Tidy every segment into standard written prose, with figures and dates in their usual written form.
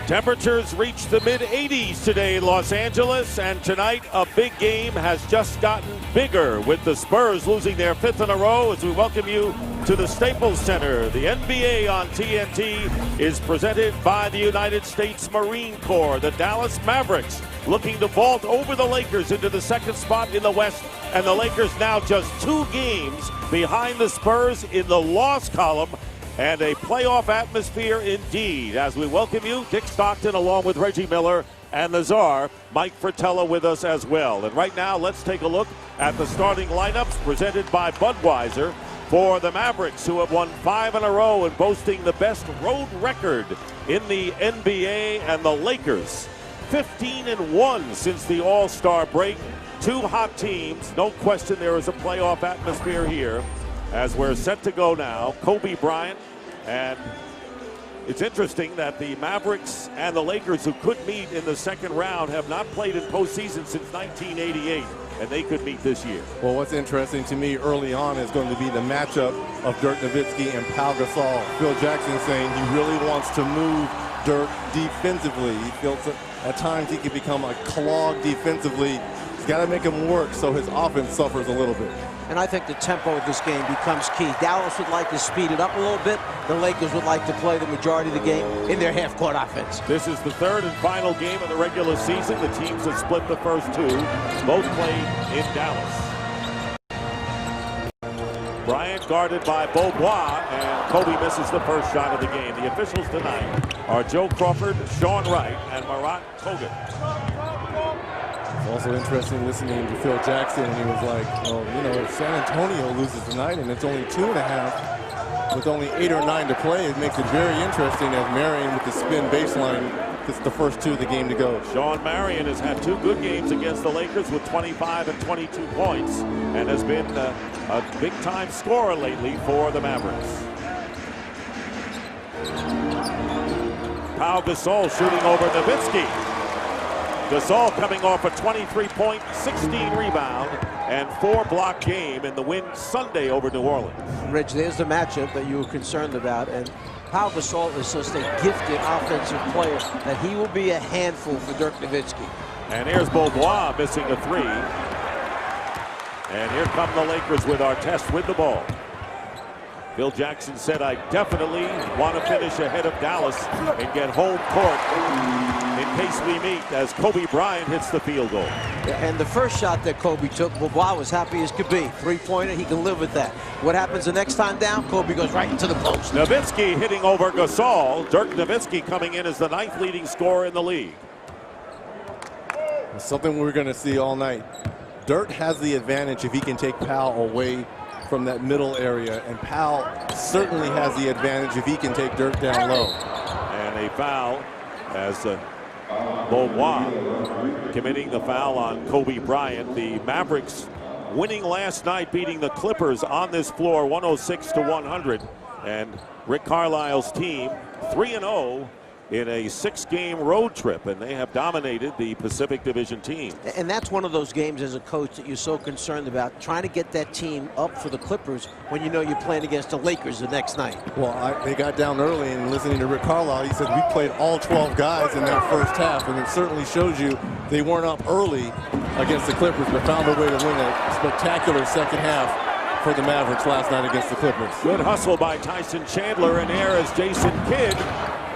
Temperatures reached the mid-80s today in Los Angeles, and tonight a big game has just gotten bigger with the Spurs losing their 5th in a row as we welcome you to the Staples Center. The NBA on TNT is presented by the United States Marine Corps. The Dallas Mavericks looking to vault over the Lakers into the second spot in the West, and the Lakers now just 2 games behind the Spurs in the loss column. And a playoff atmosphere indeed as we welcome you, Dick Stockton along with Reggie Miller and the Czar, Mike Fratello with us as well. And right now, let's take a look at the starting lineups presented by Budweiser for the Mavericks, who have won 5 in a row and boasting the best road record in the NBA, and the Lakers 15-1 since the All-Star break. 2 hot teams. No question there is a playoff atmosphere here as we're set to go now. Kobe Bryant, and it's interesting that the Mavericks and the Lakers, who could meet in the second round, have not played in postseason since 1988, and they could meet this year. Well, what's interesting to me early on is going to be the matchup of Dirk Nowitzki and Pau Gasol. Phil Jackson saying he really wants to move Dirk defensively. He feels that at times he can become a clog defensively. He's got to make him work so his offense suffers a little bit. And I think the tempo of this game becomes key. Dallas would like to speed it up a little bit. The Lakers would like to play the majority of the game in their half-court offense. This is the 3rd and final game of the regular season. The teams have split the first 2. Both played in Dallas. Bryant guarded by Beaubois, and Kobe misses the first shot of the game. The officials tonight are Joe Crawford, Sean Wright, and Marat Kogan. It's also interesting listening to Phil Jackson, and he was like, oh, you know, if San Antonio loses tonight and it's only 2.5 with only 8 or 9 to play, it makes it very interesting as Marion with the spin baseline gets the first 2 of the game to go. Sean Marion has had 2 good games against the Lakers with 25 and 22 points and has been a big-time scorer lately for the Mavericks. Pau Gasol shooting over Nowitzki. Gasol coming off a 23-point, 16-rebound, and 4-block game in the win Sunday over New Orleans. Rich, there's the matchup that you were concerned about, and Pau Gasol is such a gifted offensive player that he will be a handful for Dirk Nowitzki. And here's Beaubois missing a 3. And here come the Lakers with Artest with the ball. Bill Jackson said, I definitely want to finish ahead of Dallas and get home court in case we meet, as Kobe Bryant hits the field goal. And the first shot that Kobe took, Beaubois was happy as could be. 3-pointer, he can live with that. What happens the next time down? Kobe goes right into the post. Nowitzki hitting over Gasol. Dirk Nowitzki coming in as the 9th leading scorer in the league. It's something we're going to see all night. Dirk has the advantage if he can take Pau away from that middle area, and Pau certainly has the advantage if he can take Dirk down low. And a foul as Beaubois committing the foul on Kobe Bryant. The Mavericks winning last night, beating the Clippers on this floor 106-100, and Rick Carlisle's team 3-0 in a 6-game road trip, and they have dominated the Pacific Division teams. And that's one of those games as a coach that you're so concerned about, trying to get that team up for the Clippers when you know you're playing against the Lakers the next night. Well, they got down early, and listening to Rick Carlisle, he said we played all 12 guys in that first half, and it certainly shows you they weren't up early against the Clippers, but found a way to win a spectacular second half for the Mavericks last night against the Clippers. Good hustle by Tyson Chandler, and there is Jason Kidd.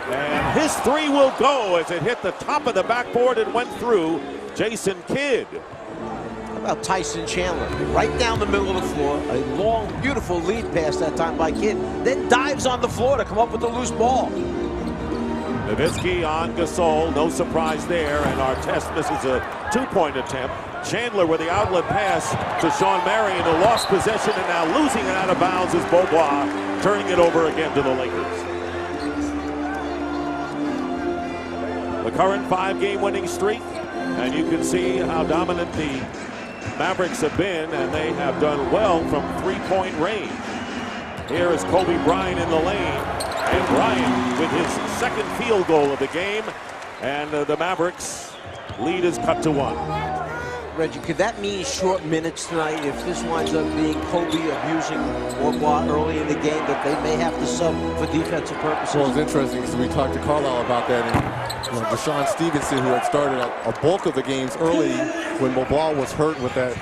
And his 3 will go as it hit the top of the backboard and went through Jason Kidd. How about Tyson Chandler? Right down the middle of the floor. A long, beautiful lead pass that time by Kidd. Then dives on the floor to come up with the loose ball. Nowitzki on Gasol. No surprise there. And Artest misses a 2-point attempt. Chandler with the outlet pass to Sean Marion, who lost possession and now losing it out of bounds is Beaubois, turning it over again to the Lakers. The current 5-game winning streak, and you can see how dominant the Mavericks have been, and they have done well from 3-point range. Here is Kobe Bryant in the lane, and Bryant with his 2nd field goal of the game, and the Mavericks lead is cut to 1. Reggie, could that mean short minutes tonight if this winds up being Kobe abusing Bourbois early in the game, that they may have to sub for defensive purposes? Well, it's interesting because we talked to Carlisle about that, and Deshaun Stevenson, who had started a bulk of the games early when Bourbois was hurt with that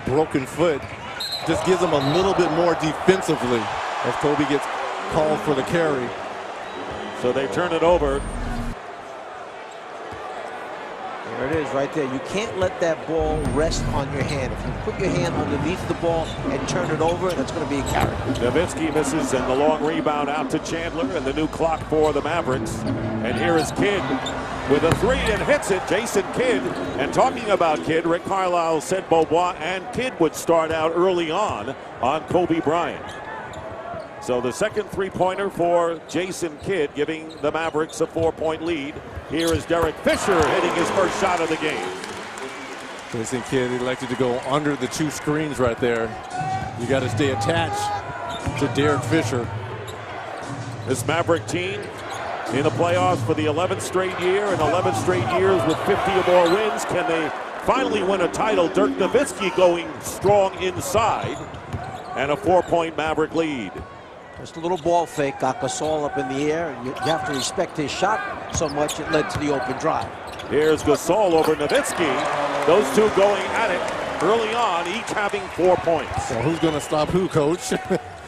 broken foot, just gives him a little bit more defensively as Kobe gets called for the carry. So they turn it over. There it is right there. You can't let that ball rest on your hand. If you put your hand underneath the ball and turn it over, that's going to be a carry. Nowitzki misses, and the long rebound out to Chandler, and the new clock for the Mavericks. And here is Kidd with a three and hits it. Jason Kidd. And talking about Kidd, Rick Carlisle said Bourbois and Kidd would start out early on Kobe Bryant. So the second three-pointer for Jason Kidd, giving the Mavericks a 4-point lead. Here is Derek Fisher hitting his first shot of the game. Jason Kidd elected to go under the two screens right there. You got to stay attached to Derek Fisher. This Maverick team in the playoffs for the 11th straight year, and 11 straight years with 50 or more wins. Can they finally win a title? Dirk Nowitzki going strong inside, and a 4-point Maverick lead. Just a little ball fake, got Gasol up in the air, and you have to respect his shot so much it led to the open drive. Here's Gasol over Nowitzki. Those two going at it early on, each having 4 points. So who's going to stop who, Coach?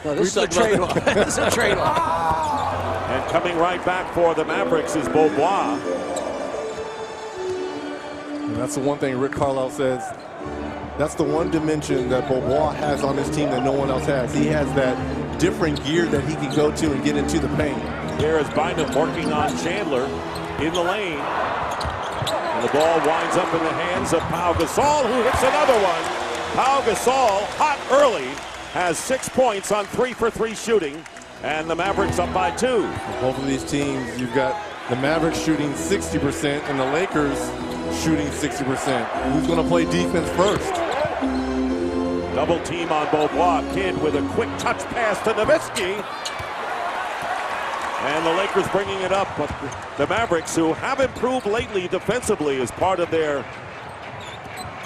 No, this is a trade-off. This is a trade-off. And coming right back for the Mavericks is Bourbois. And that's the one thing Rick Carlisle says. That's the one dimension that Bourbois has on his team that no one else has. He has that different gear that he can go to and get into the paint. Here is Bynum working on Chandler in the lane. And the ball winds up in the hands of Pau Gasol, who hits another one. Pau Gasol, hot early, has 6 points on 3-for-3 shooting. And the Mavericks up by 2. Both of these teams, you've got the Mavericks shooting 60% and the Lakers shooting 60%. Who's going to play defense first? Double team on Bourbois. Kidd with a quick touch pass to Nowitzki. And the Lakers bringing it up, but the Mavericks, who have improved lately defensively as part of their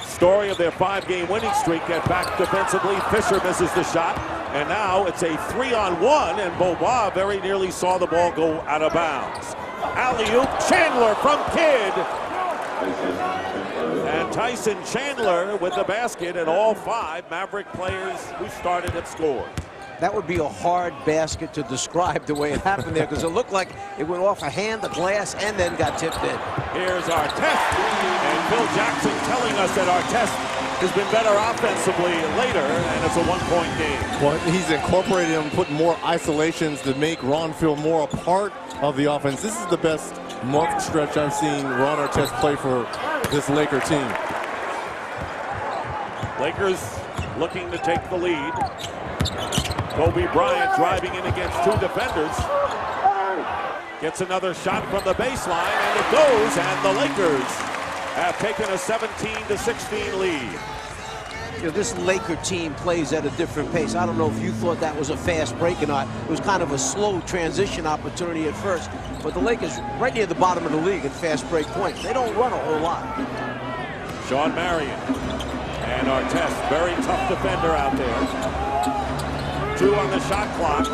story of their 5-game winning streak, get back defensively. Fisher misses the shot, and now it's a 3-on-1, and Bourbois very nearly saw the ball go out of bounds. Alley-oop, Chandler from Kidd. And Tyson Chandler with the basket, and all 5 Maverick players who started have scored. That would be a hard basket to describe the way it happened there, because it looked like it went off a hand, the glass, and then got tipped in. Here's Artest, and Phil Jackson telling us that Artest has been better offensively later, and it's a 1-point game. Well, he's incorporated him, putting more isolations to make Ron feel more a part of the offense. This is the best month stretch I've seen Ron Artest play for this Laker team. Lakers looking to take the lead. Kobe Bryant driving in against 2 defenders. Gets another shot from the baseline, and it goes, and the Lakers have taken a 17-16 lead. You know, this Laker team plays at a different pace. I don't know if you thought that was a fast break or not. It was kind of a slow transition opportunity at first. But the Lakers right near the bottom of the league in fast break points. They don't run a whole lot. Sean Marion and Artest, very tough defender out there. 2 on the shot clock.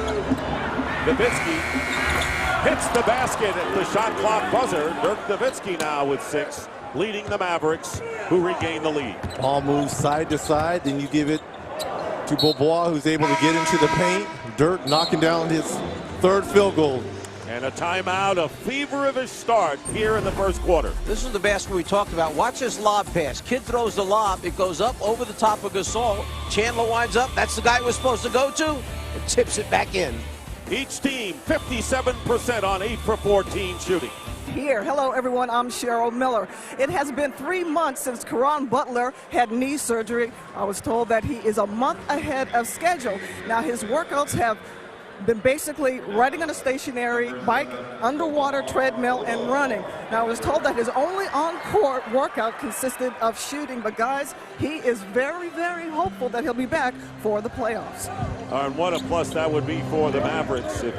Nowitzki hits the basket at the shot clock buzzer. Dirk Nowitzki now with 6, leading the Mavericks, who regain the lead. Ball moves side to side, then you give it to Bourbois, who's able to get into the paint. Dirk knocking down his 3rd field goal. And a timeout, a feverish start here in the first quarter. This is the basket we talked about. Watch this lob pass. Kidd throws the lob. It goes up over the top of Gasol. Chandler winds up. That's the guy we're supposed to go to. And tips it back in. Each team 57% on 8-for-14 shooting. Here, hello everyone, I'm Cheryl Miller. It has been 3 months since Caron Butler had knee surgery. I was told that he is a month ahead of schedule. Now his workouts have been basically riding on a stationary bike, underwater treadmill, and running. Now, I was told that his only on-court workout consisted of shooting, but guys, he is very, very hopeful that he'll be back for the playoffs. And what a plus that would be for the Mavericks if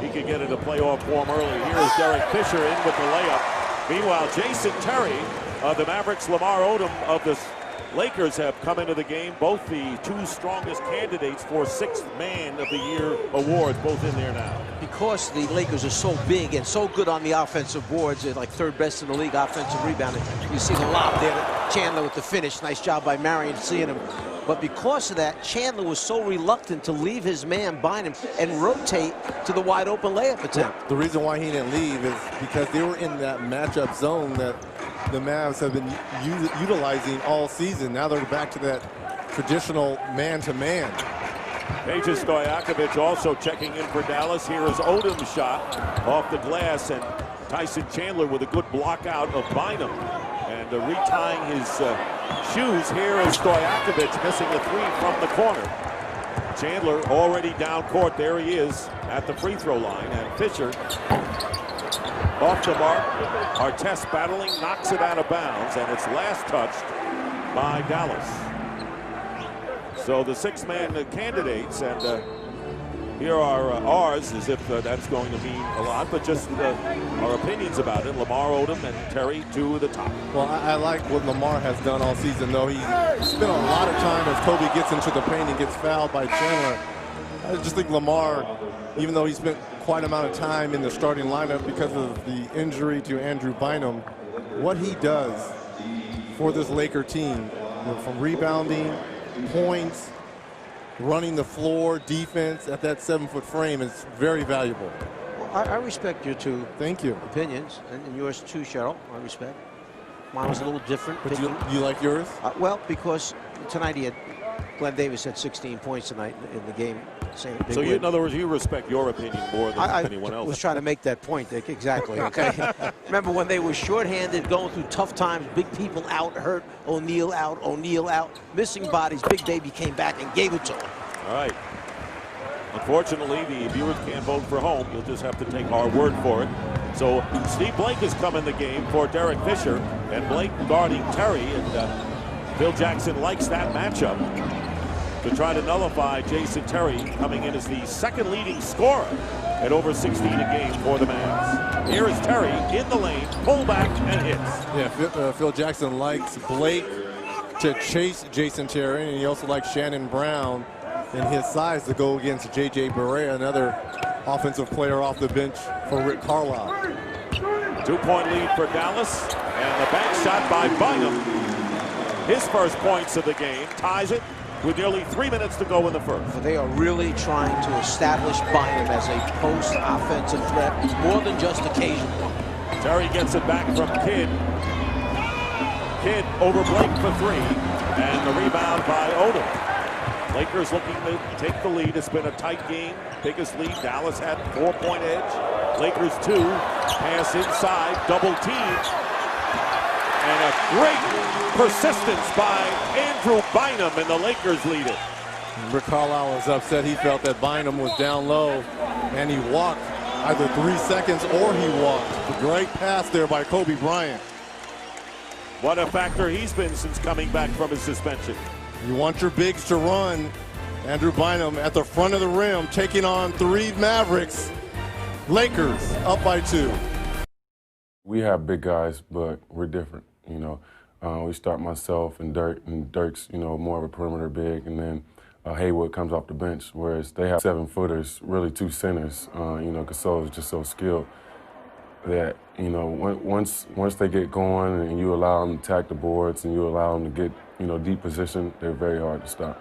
he could get into playoff form early. Here is Derek Fisher in with the layup. Meanwhile, Jason Terry of the Mavericks, Lamar Odom of the Lakers have come into the game, both the two strongest candidates for Sixth Man of the Year awards, both in there now. Because the Lakers are so big and so good on the offensive boards, they're like third best in the league offensive rebounding. You see the lob there, Chandler with the finish. Nice job by Marion seeing him. But because of that, Chandler was so reluctant to leave his man Bynum and rotate to the wide open layup attempt. The reason why he didn't leave is because they were in that matchup zone that the Mavs have been utilizing all season. Now they're back to that traditional man-to-man. Peja Stojakovic also checking in for Dallas. Here is Odom's shot off the glass, and Tyson Chandler with a good block out of Bynum. And retying his shoes, here is Stojakovic missing a three from the corner. Chandler already down court. There he is at the free throw line, and Fisher off the mark. Artest battling, knocks it out of bounds, and it's last touched by Dallas. So the six-man candidates, and here are ours, as if that's going to mean a lot, but just our opinions about it. Lamar Odom and Terry, two of the top. Well, I like what Lamar has done all season, though. He's spent a lot of time as Kobe gets into the paint and gets fouled by Chandler. I just think Lamar, even though he spent quite amount of time in the starting lineup because of the injury to Andrew Bynum, what he does for this Laker team, from rebounding, points, running the floor, defense at that 7-foot frame is very valuable. I respect your two Thank you. opinions, and yours too, Cheryl. I respect. Mine was a little different. But you like yours? Well, because tonight Glenn Davis had 16 points tonight in the game. So in other words, you respect your opinion more than anyone else. I was trying to make that point, Dick. Exactly. Okay. Remember when they were shorthanded, going through tough times, big people out, hurt, O'Neal out, missing bodies. Big Baby came back and gave it to them. All right. Unfortunately, the viewers can't vote for home. You'll just have to take our word for it. So Steve Blake has come in the game for Derek Fisher, and Blake guarding Terry, and Phil Jackson likes that matchup to try to nullify Jason Terry, coming in as the second leading scorer at over 16 a game for the Mavs. Here is Terry in the lane, pull back and hits. Yeah, Phil Jackson likes Blake to chase Jason Terry, and he also likes Shannon Brown and his size to go against J.J. Barea, another offensive player off the bench for Rick Carlisle. 2-point lead for Dallas, and the bank shot by Bynum. His first points of the game, ties it with nearly 3 minutes to go in the first. They are really trying to establish Bynum as a post-offensive threat, more than just occasionally. Terry gets it back from Kidd. Kidd over Blake for three, and the rebound by Odom. Lakers looking to take the lead. It's been a tight game. Biggest lead. Dallas had 4-point edge. Lakers 2. Pass inside. Double team. And a great persistence by Andrew Bynum, and the Lakers lead it. Rick Carlisle was upset. He felt that Bynum was down low, and he walked either 3 seconds or he walked. A great pass there by Kobe Bryant. What a factor he's been since coming back from his suspension. You want your bigs to run. Andrew Bynum at the front of the rim, taking on 3 Mavericks. Lakers up by 2. We have big guys, but we're different. You know, we start myself and Dirk, and Dirk's, you know, more of a perimeter big, and then Haywood comes off the bench, whereas they have 7-footers, really 2 centers. You know, Gasol is just so skilled that, you know, once they get going and you allow them to attack the boards and you allow them to get, you know, deep position, they're very hard to stop.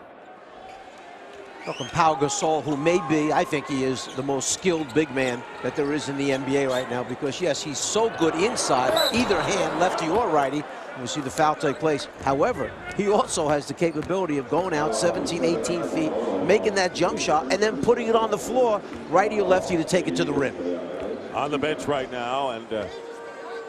Look, Pau Gasol, who may be, I think he is the most skilled big man that there is in the NBA right now, because yes, he's so good inside, either hand, lefty or righty. We see the foul take place. However, he also has the capability of going out 17, 18 feet, making that jump shot, and then putting it on the floor, righty or lefty, to take it to the rim. On the bench right now, and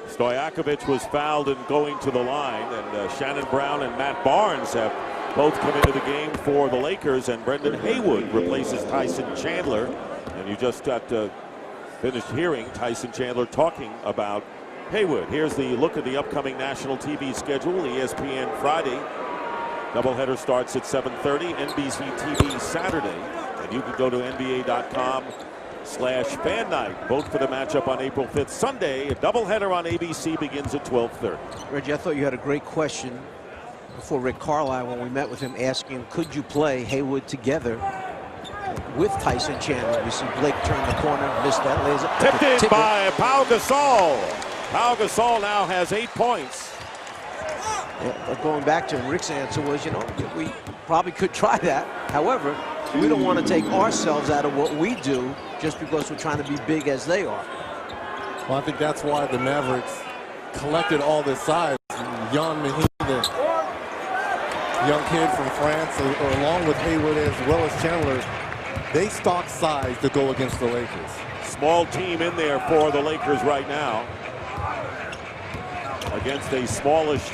Stojakovic was fouled and going to the line, and Shannon Brown and Matt Barnes have both come into the game for the Lakers, and Brendan Haywood replaces Tyson Chandler. And you just got finished hearing Tyson Chandler talking about Haywood. Here's the look at the upcoming national TV schedule. ESPN Friday doubleheader starts at 7:30. NBC TV Saturday, and you can go to NBA.com/fan night. Vote for the matchup on April 5th. Sunday, a doubleheader on ABC begins at 12:30. Reggie, I thought you had a great question before Rick Carlisle, when we met with him, asking him, could you play Haywood together with Tyson Chandler? We see Blake turn the corner, missed that laser. Tipped in by Pau Gasol. Pau Gasol now has 8 points. Yeah, but going back to Rick's answer was, you know, we probably could try that. However, we don't want to take ourselves out of what we do just because we're trying to be big as they are. Well, I think that's why the Mavericks collected all this size. Jan Mahin, the young kid from France, along with Haywood as well as Chandler, they stock size to go against the Lakers. Small team in there for the Lakers right now against a smallish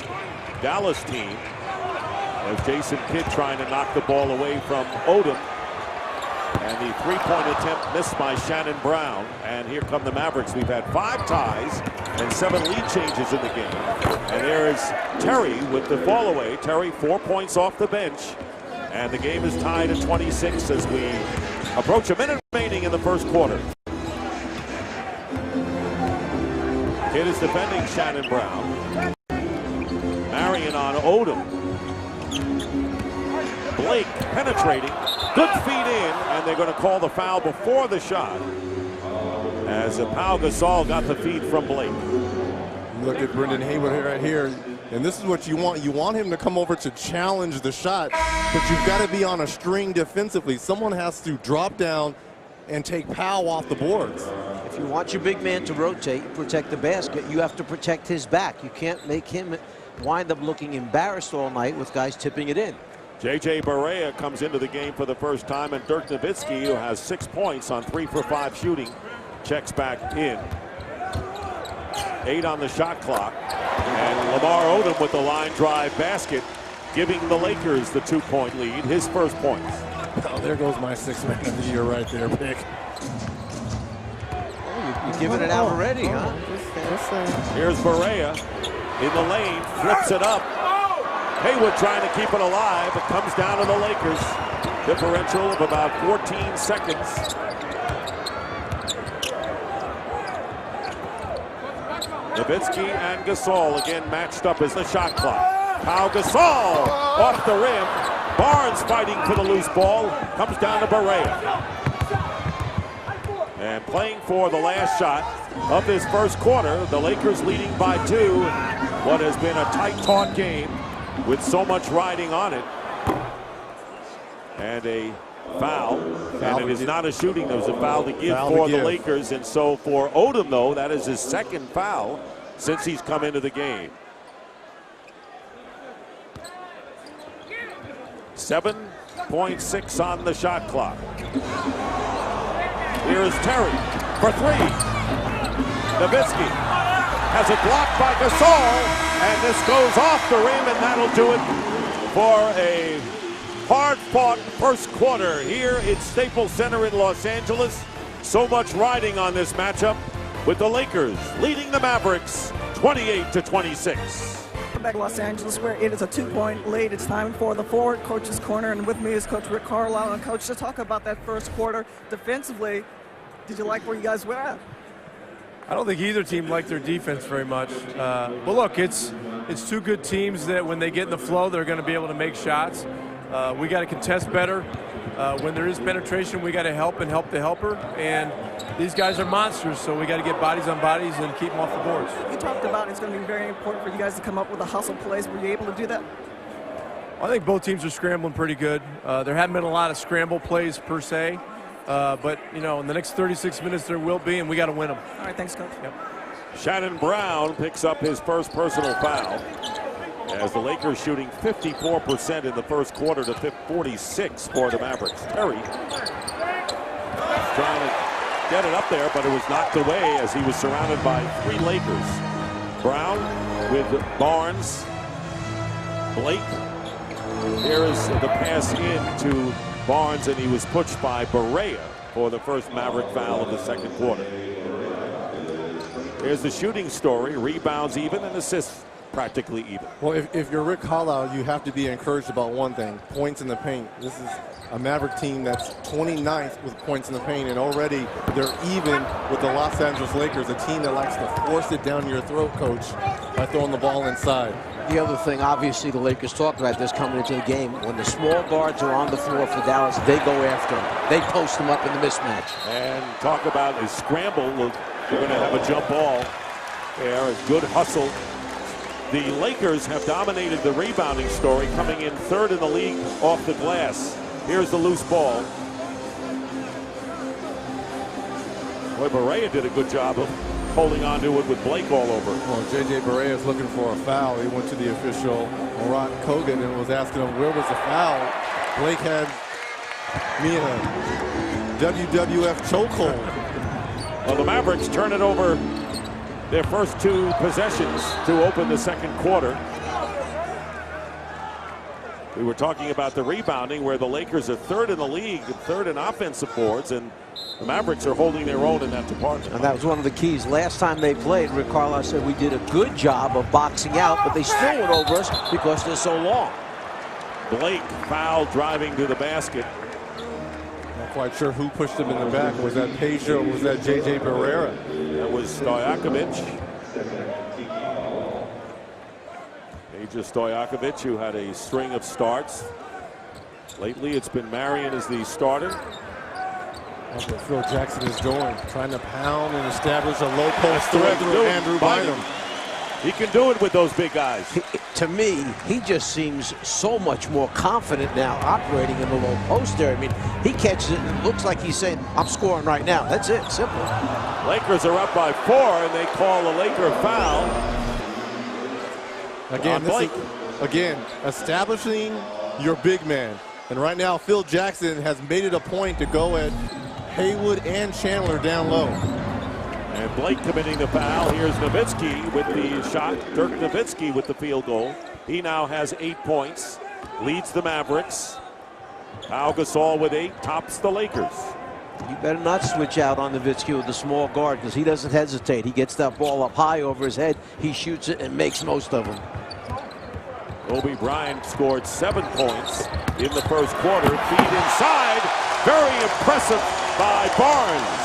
Dallas team. As Jason Kidd trying to knock the ball away from Odom. And the three-point attempt missed by Shannon Brown. And here come the Mavericks. We've had 5 ties and 7 lead changes in the game. And there is Terry with the fall away. Terry 4 points off the bench. And the game is tied at 26 as we approach a minute remaining in the first quarter. Kidd is defending Shannon Brown. Marion on Odom. Blake penetrating, good feet in, and they're going to call the foul before the shot as Pau Gasol got the feed from Blake. Look at Brendan Haywood right here, and this is what you want. You want him to come over to challenge the shot, but you've got to be on a string defensively. Someone has to drop down and take Pau off the boards. If you want your big man to rotate, protect the basket, you have to protect his back. You can't make him wind up looking embarrassed all night with guys tipping it in. J.J. Barea comes into the game for the first time, and Dirk Nowitzki, who has 6 points on 3 for 5 shooting, checks back in. 8 on the shot clock. And Lamar Odom with the line drive basket, giving the Lakers the 2-point lead, his first points. Oh, there goes my 6th man of the year right there, Pick. Oh, you're giving it out already, huh? Here's Barea in the lane, flips it up. Haywood trying to keep it alive. It comes down to the Lakers. Differential of about 14 seconds. Nowitzki and Gasol again matched up as the shot clock. Pau Gasol off the rim. Barnes fighting for the loose ball. Comes down to Barea. And playing for the last shot of this first quarter. The Lakers leading by 2. What has been a tight, taut game with so much riding on it. And a foul. And it is not a shooting. There was a foul to give for the Lakers. And so for Odom, though, that is his 2nd foul since he's come into the game. 7.6 on the shot clock. Here is Terry for 3. Nowitzki has it blocked by Gasol. And this goes off the rim, and that'll do it for a hard-fought first quarter here at Staples Center in Los Angeles. So much riding on this matchup with the Lakers leading the Mavericks 28-26. Back to Los Angeles, where it is a 2-point lead. It's time for the Forward Coach's Corner, and with me is Coach Rick Carlisle. And Coach, to talk about that first quarter defensively, did you like where you guys were at? I don't think either team liked their defense very much. But look, it's 2 good teams that when they get in the flow, they're going to be able to make shots. We got to contest better. When there is penetration, we got to help and help the helper. And these guys are monsters, so we got to get bodies on bodies and keep them off the boards. You talked about it's going to be very important for you guys to come up with the hustle plays. Were you able to do that? I think both teams are scrambling pretty good. There haven't been a lot of scramble plays per se. But, you know, in the next 36 minutes there will be, and we got to win them. All right, thanks, Coach. Yep. Shannon Brown picks up his first personal foul as the Lakers shooting 54% in the first quarter to 46 for the Mavericks. Terry trying to get it up there, but it was knocked away as he was surrounded by 3 Lakers. Brown with Barnes. Blake. Here is the pass in to Barnes, and he was pushed by Barea for the first Maverick foul of the second quarter. Here's the shooting story. Rebounds even and assists practically even. Well, if you're Rick Carlisle, you have to be encouraged about one thing: points in the paint. This is a Maverick team that's 29th with points in the paint, and already they're even with the Los Angeles Lakers, a team that likes to force it down your throat, coach, by throwing the ball inside. The other thing, obviously, the Lakers talked about this coming into the game. When the small guards are on the floor for Dallas, they go after them. They post them up in the mismatch. And talk about a scramble. They're going to have a jump ball there. A good hustle. The Lakers have dominated the rebounding story, coming in third in the league off the glass. Here's the loose ball. Boy, Barea did a good job of holding on to it with Blake all over. Well, J.J. Barea is looking for a foul. He went to the official, Murat Kogan, and was asking him where was the foul. Blake had me in a WWF chokehold. Well, the Mavericks turn it over their first two possessions to open the second quarter. We were talking about the rebounding, where the Lakers are third in the league, third in offensive boards, and the Mavericks are holding their own in that department. And that was one of the keys. Last time they played, Rick Carlisle said we did a good job of boxing out, but they still went over us because they're so long. Blake foul driving to the basket. Not quite sure who pushed him in the back. Was that Peja or was that J.J. Barrera? That was Stojakovic. Peja Stojakovic, who had a string of starts. Lately, it's been Marion as the starter. That's what Phil Jackson is doing, trying to pound and establish a low post threat through Andrew Bynum. He can do it with those big guys. To me, he just seems so much more confident now operating in the low post there. I mean, he catches it and it looks like he's saying, I'm scoring right now. That's it, simple. Lakers are up by 4, and they call a Laker foul. Again, establishing your big man. And right now, Phil Jackson has made it a point to go at Haywood and Chandler down low. And Blake committing the foul. Here's Nowitzki with the shot. Dirk Nowitzki with the field goal. He now has 8 points. Leads the Mavericks. Pau Gasol with 8 tops the Lakers. You better not switch out on Nowitzki with the small guard, because he doesn't hesitate. He gets that ball up high over his head. He shoots it and makes most of them. Kobe Bryant scored 7 points in the first quarter. Feed inside. Very impressive by Barnes.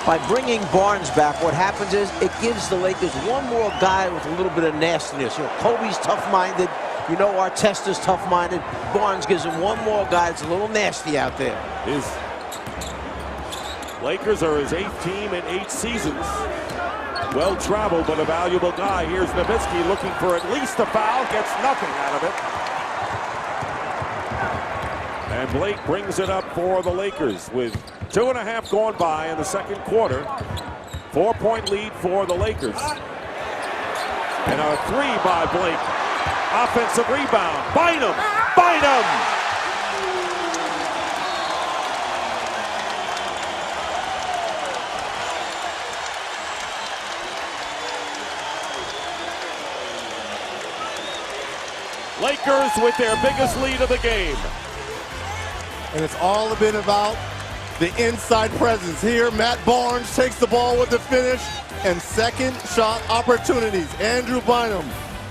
By bringing Barnes back, what happens is it gives the Lakers one more guy with a little bit of nastiness. You know, Kobe's tough-minded. You know, Artesta's tough-minded. Barnes gives him one more guy that's a little nasty out there. His Lakers are his 8th team in 8 seasons. Well-traveled, but a valuable guy. Here's Nowitzki looking for at least a foul. Gets nothing out of it. And Blake brings it up for the Lakers with 2.5 gone by in the second quarter. 4-point lead for the Lakers. And a 3 by Blake. Offensive rebound. Bynum! Bynum! Lakers with their biggest lead of the game. And it's all been about the inside presence. Here, Matt Barnes takes the ball with the finish and second shot opportunities. Andrew Bynum,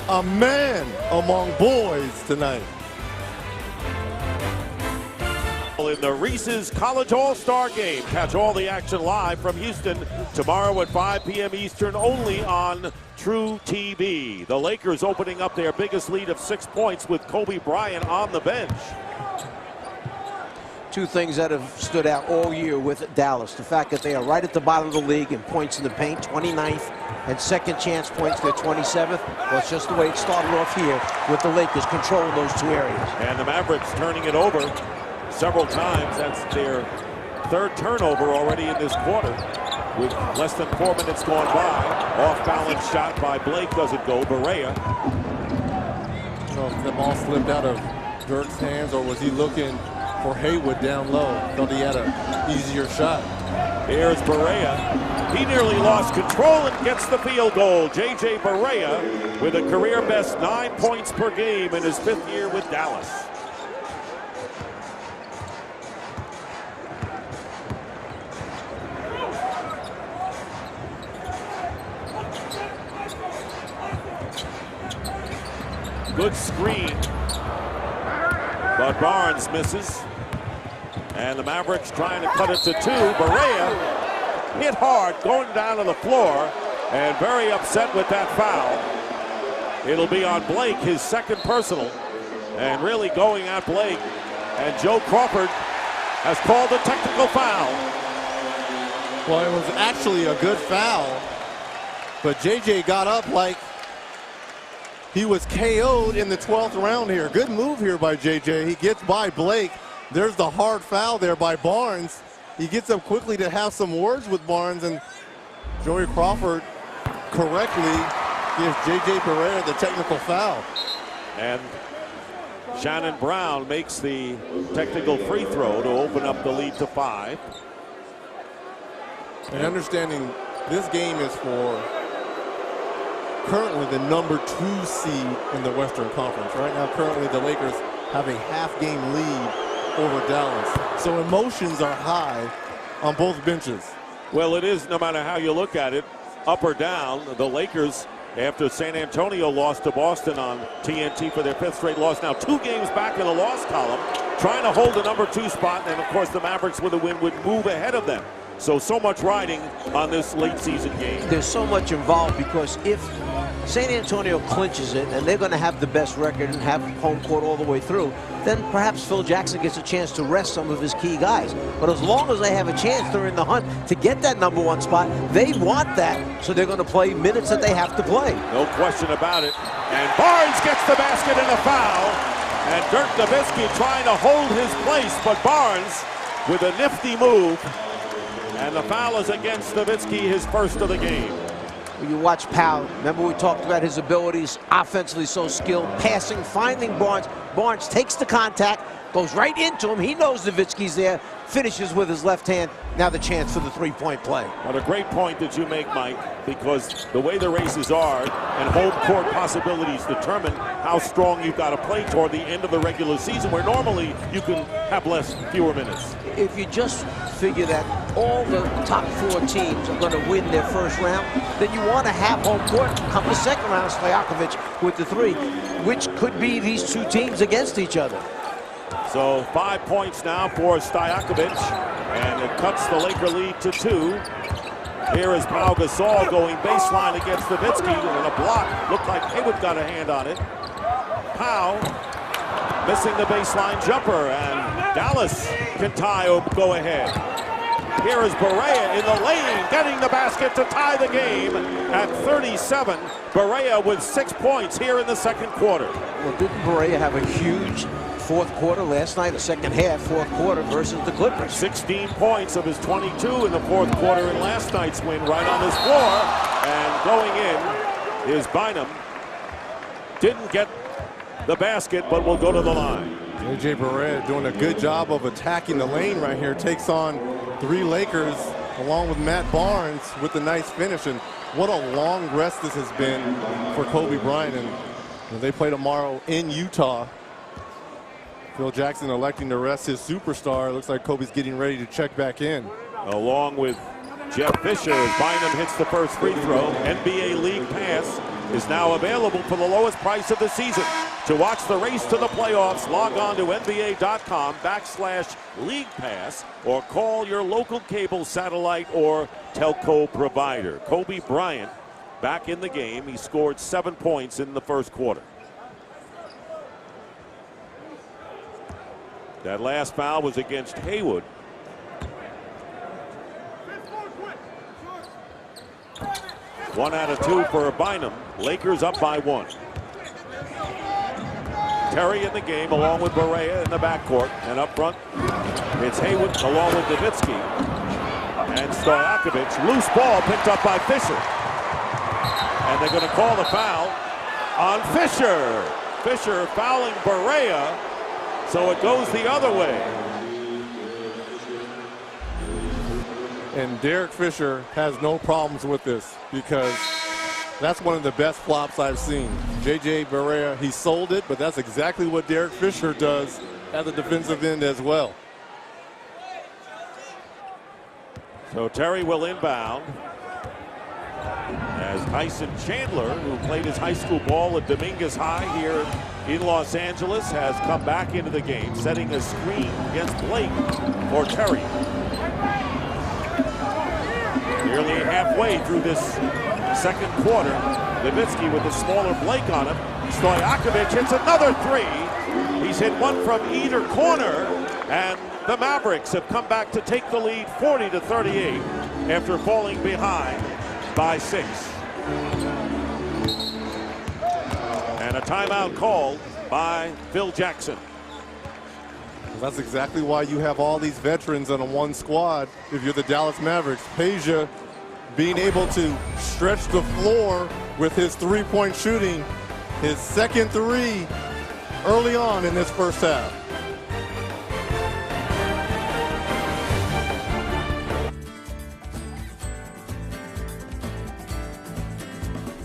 a man among boys tonight. In the Reese's College All-Star Game. Catch all the action live from Houston tomorrow at 5 p.m. Eastern, only on True TV. The Lakers opening up their biggest lead of 6 points with Kobe Bryant on the bench. Two things that have stood out all year with Dallas. The fact that they are right at the bottom of the league in points in the paint, 29th, and second chance points, they're 27th. Well, it's just the way it started off here with the Lakers controlling those two areas. And the Mavericks turning it over several times. That's their 3rd turnover already in this quarter, with less than 4 minutes gone by. Off-balance shot by Blake doesn't go. Barea. I don't know if the ball slipped out of Dirk's hands, or was he looking for Haywood down low? Thought he had an easier shot. Here's Barea. He nearly lost control and gets the field goal. J.J. Barea with a career best 9 points per game in his 5th year with Dallas. Good screen, but Barnes misses. And the Mavericks trying to cut it to 2. Barea hit hard going down to the floor and very upset with that foul. It'll be on Blake, his second personal, and really going at Blake. And Joe Crawford has called a technical foul. Well, it was actually a good foul, but JJ got up like he was KO'd in the 12th round here. Good move here by JJ. He gets by Blake. There's the hard foul there by Barnes. He gets up quickly to have some words with Barnes, and Joey Crawford correctly gives J.J. Barea the technical foul. And Shannon Brown makes the technical free throw to open up the lead to 5. And understanding this game is for currently the number 2 seed in the Western Conference. Right now, currently the Lakers have a half-game lead over Dallas. So emotions are high on both benches. Well, it is, no matter how you look at it, up or down. The Lakers, after San Antonio lost to Boston on TNT for their 5th straight loss, now 2 games back in the loss column, trying to hold the number 2 spot, and of course the Mavericks with a win would move ahead of them. So much riding on this late season game. There's so much involved, because if San Antonio clinches it and they're going to have the best record and have home court all the way through, then perhaps Phil Jackson gets a chance to rest some of his key guys. But as long as they have a chance, they're in the hunt to get that number 1 spot. They want that, so they're going to play minutes that they have to play. No question about it. And Barnes gets the basket and a foul. And Dirk Nowitzki trying to hold his place, but Barnes with a nifty move. And the foul is against Nowitzki, his first of the game. When you watch Powell, remember we talked about his abilities, offensively so skilled, passing, finding Barnes. Barnes takes the contact, goes right into him. He knows Nowitzki's there, finishes with his left hand. Now the chance for the 3-point play. What a great point that you make, Mike, because the way the races are and home court possibilities determine how strong you've got to play toward the end of the regular season, where normally you can have fewer minutes. If you just figure that all the top 4 teams are going to win their first round, then you want to have home court come the second round. Stojakovic with the 3, which could be these 2 teams against each other. So 5 points now for Stojakovic, and it cuts the Laker lead to 2. Here is Pau Gasol going baseline against Nowitzki, and a block. Looked like Haywood got a hand on it. Pau missing the baseline jumper, and Dallas can tie or go ahead. Here is Barea in the lane, getting the basket to tie the game at 37. Barea with 6 points here in the second quarter. Well, didn't Barea have a huge 4th quarter last night, the second half, 4th quarter versus the Clippers? 16 points of his 22 in the 4th quarter in last night's win, right on this floor. And going in is Bynum. Didn't get the basket, but will go to the line. J.J. Barea doing a good job of attacking the lane right here. Takes on 3 Lakers along with Matt Barnes with a nice finish. And what a long rest this has been for Kobe Bryant. And they play tomorrow in Utah. Phil Jackson electing to rest his superstar. It looks like Kobe's getting ready to check back in. Along with Jeff Fisher, as Bynum hits the first free throw. NBA League Pass is now available for the lowest price of the season. To watch the race to the playoffs, log on to NBA.com/League Pass or call your local cable, satellite, or telco provider. Kobe Bryant back in the game. He scored 7 points in the first quarter. That last foul was against Haywood. One out of 2 for Bynum. Lakers up by 1. Terry in the game along with Barea in the backcourt. And up front, it's Haywood along with Nowitzki. And Stojakovic. Loose ball picked up by Fisher. And they're going to call the foul on Fisher. Fisher fouling Barea. So it goes the other way. And Derek Fisher has no problems with this, because that's one of the best flops I've seen. J.J. Barea, he sold it, but that's exactly what Derek Fisher does at the defensive end as well. So Terry will inbound as Tyson Chandler, who played his high school ball at Dominguez High here in Los Angeles has come back into the game, setting a screen against Blake for Terry. Nearly halfway through this second quarter, Nowitzki with the smaller Blake on him. Stojakovic hits another three. He's hit one from either corner, and the Mavericks have come back to take the lead 40-38 after falling behind by 6. And a timeout called by Phil Jackson. That's exactly why you have all these veterans on a one squad. If you're the Dallas Mavericks, Peja being able to stretch the floor with his three-point shooting, his second three early on in this first half.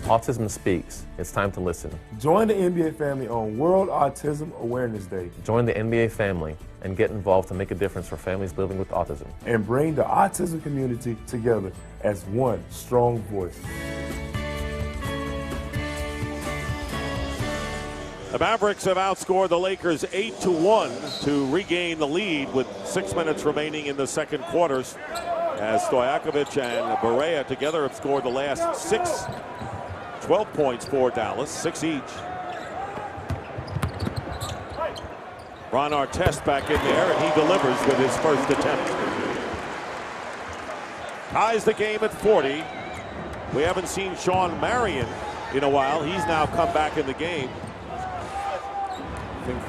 Autism Speaks. It's time to listen. Join the NBA family on World Autism Awareness Day. Join the NBA family and get involved to make a difference for families living with autism. And bring the autism community together as one strong voice. The Mavericks have outscored the Lakers 8-1 to regain the lead with 6 minutes remaining in the second quarters, as Stojakovic and Barea together have scored the last 6. 12 points for Dallas, 6 each. Ron Artest back in there, and he delivers with his first attempt. Ties the game at 40. We haven't seen Sean Marion in a while. He's now come back in the game. I think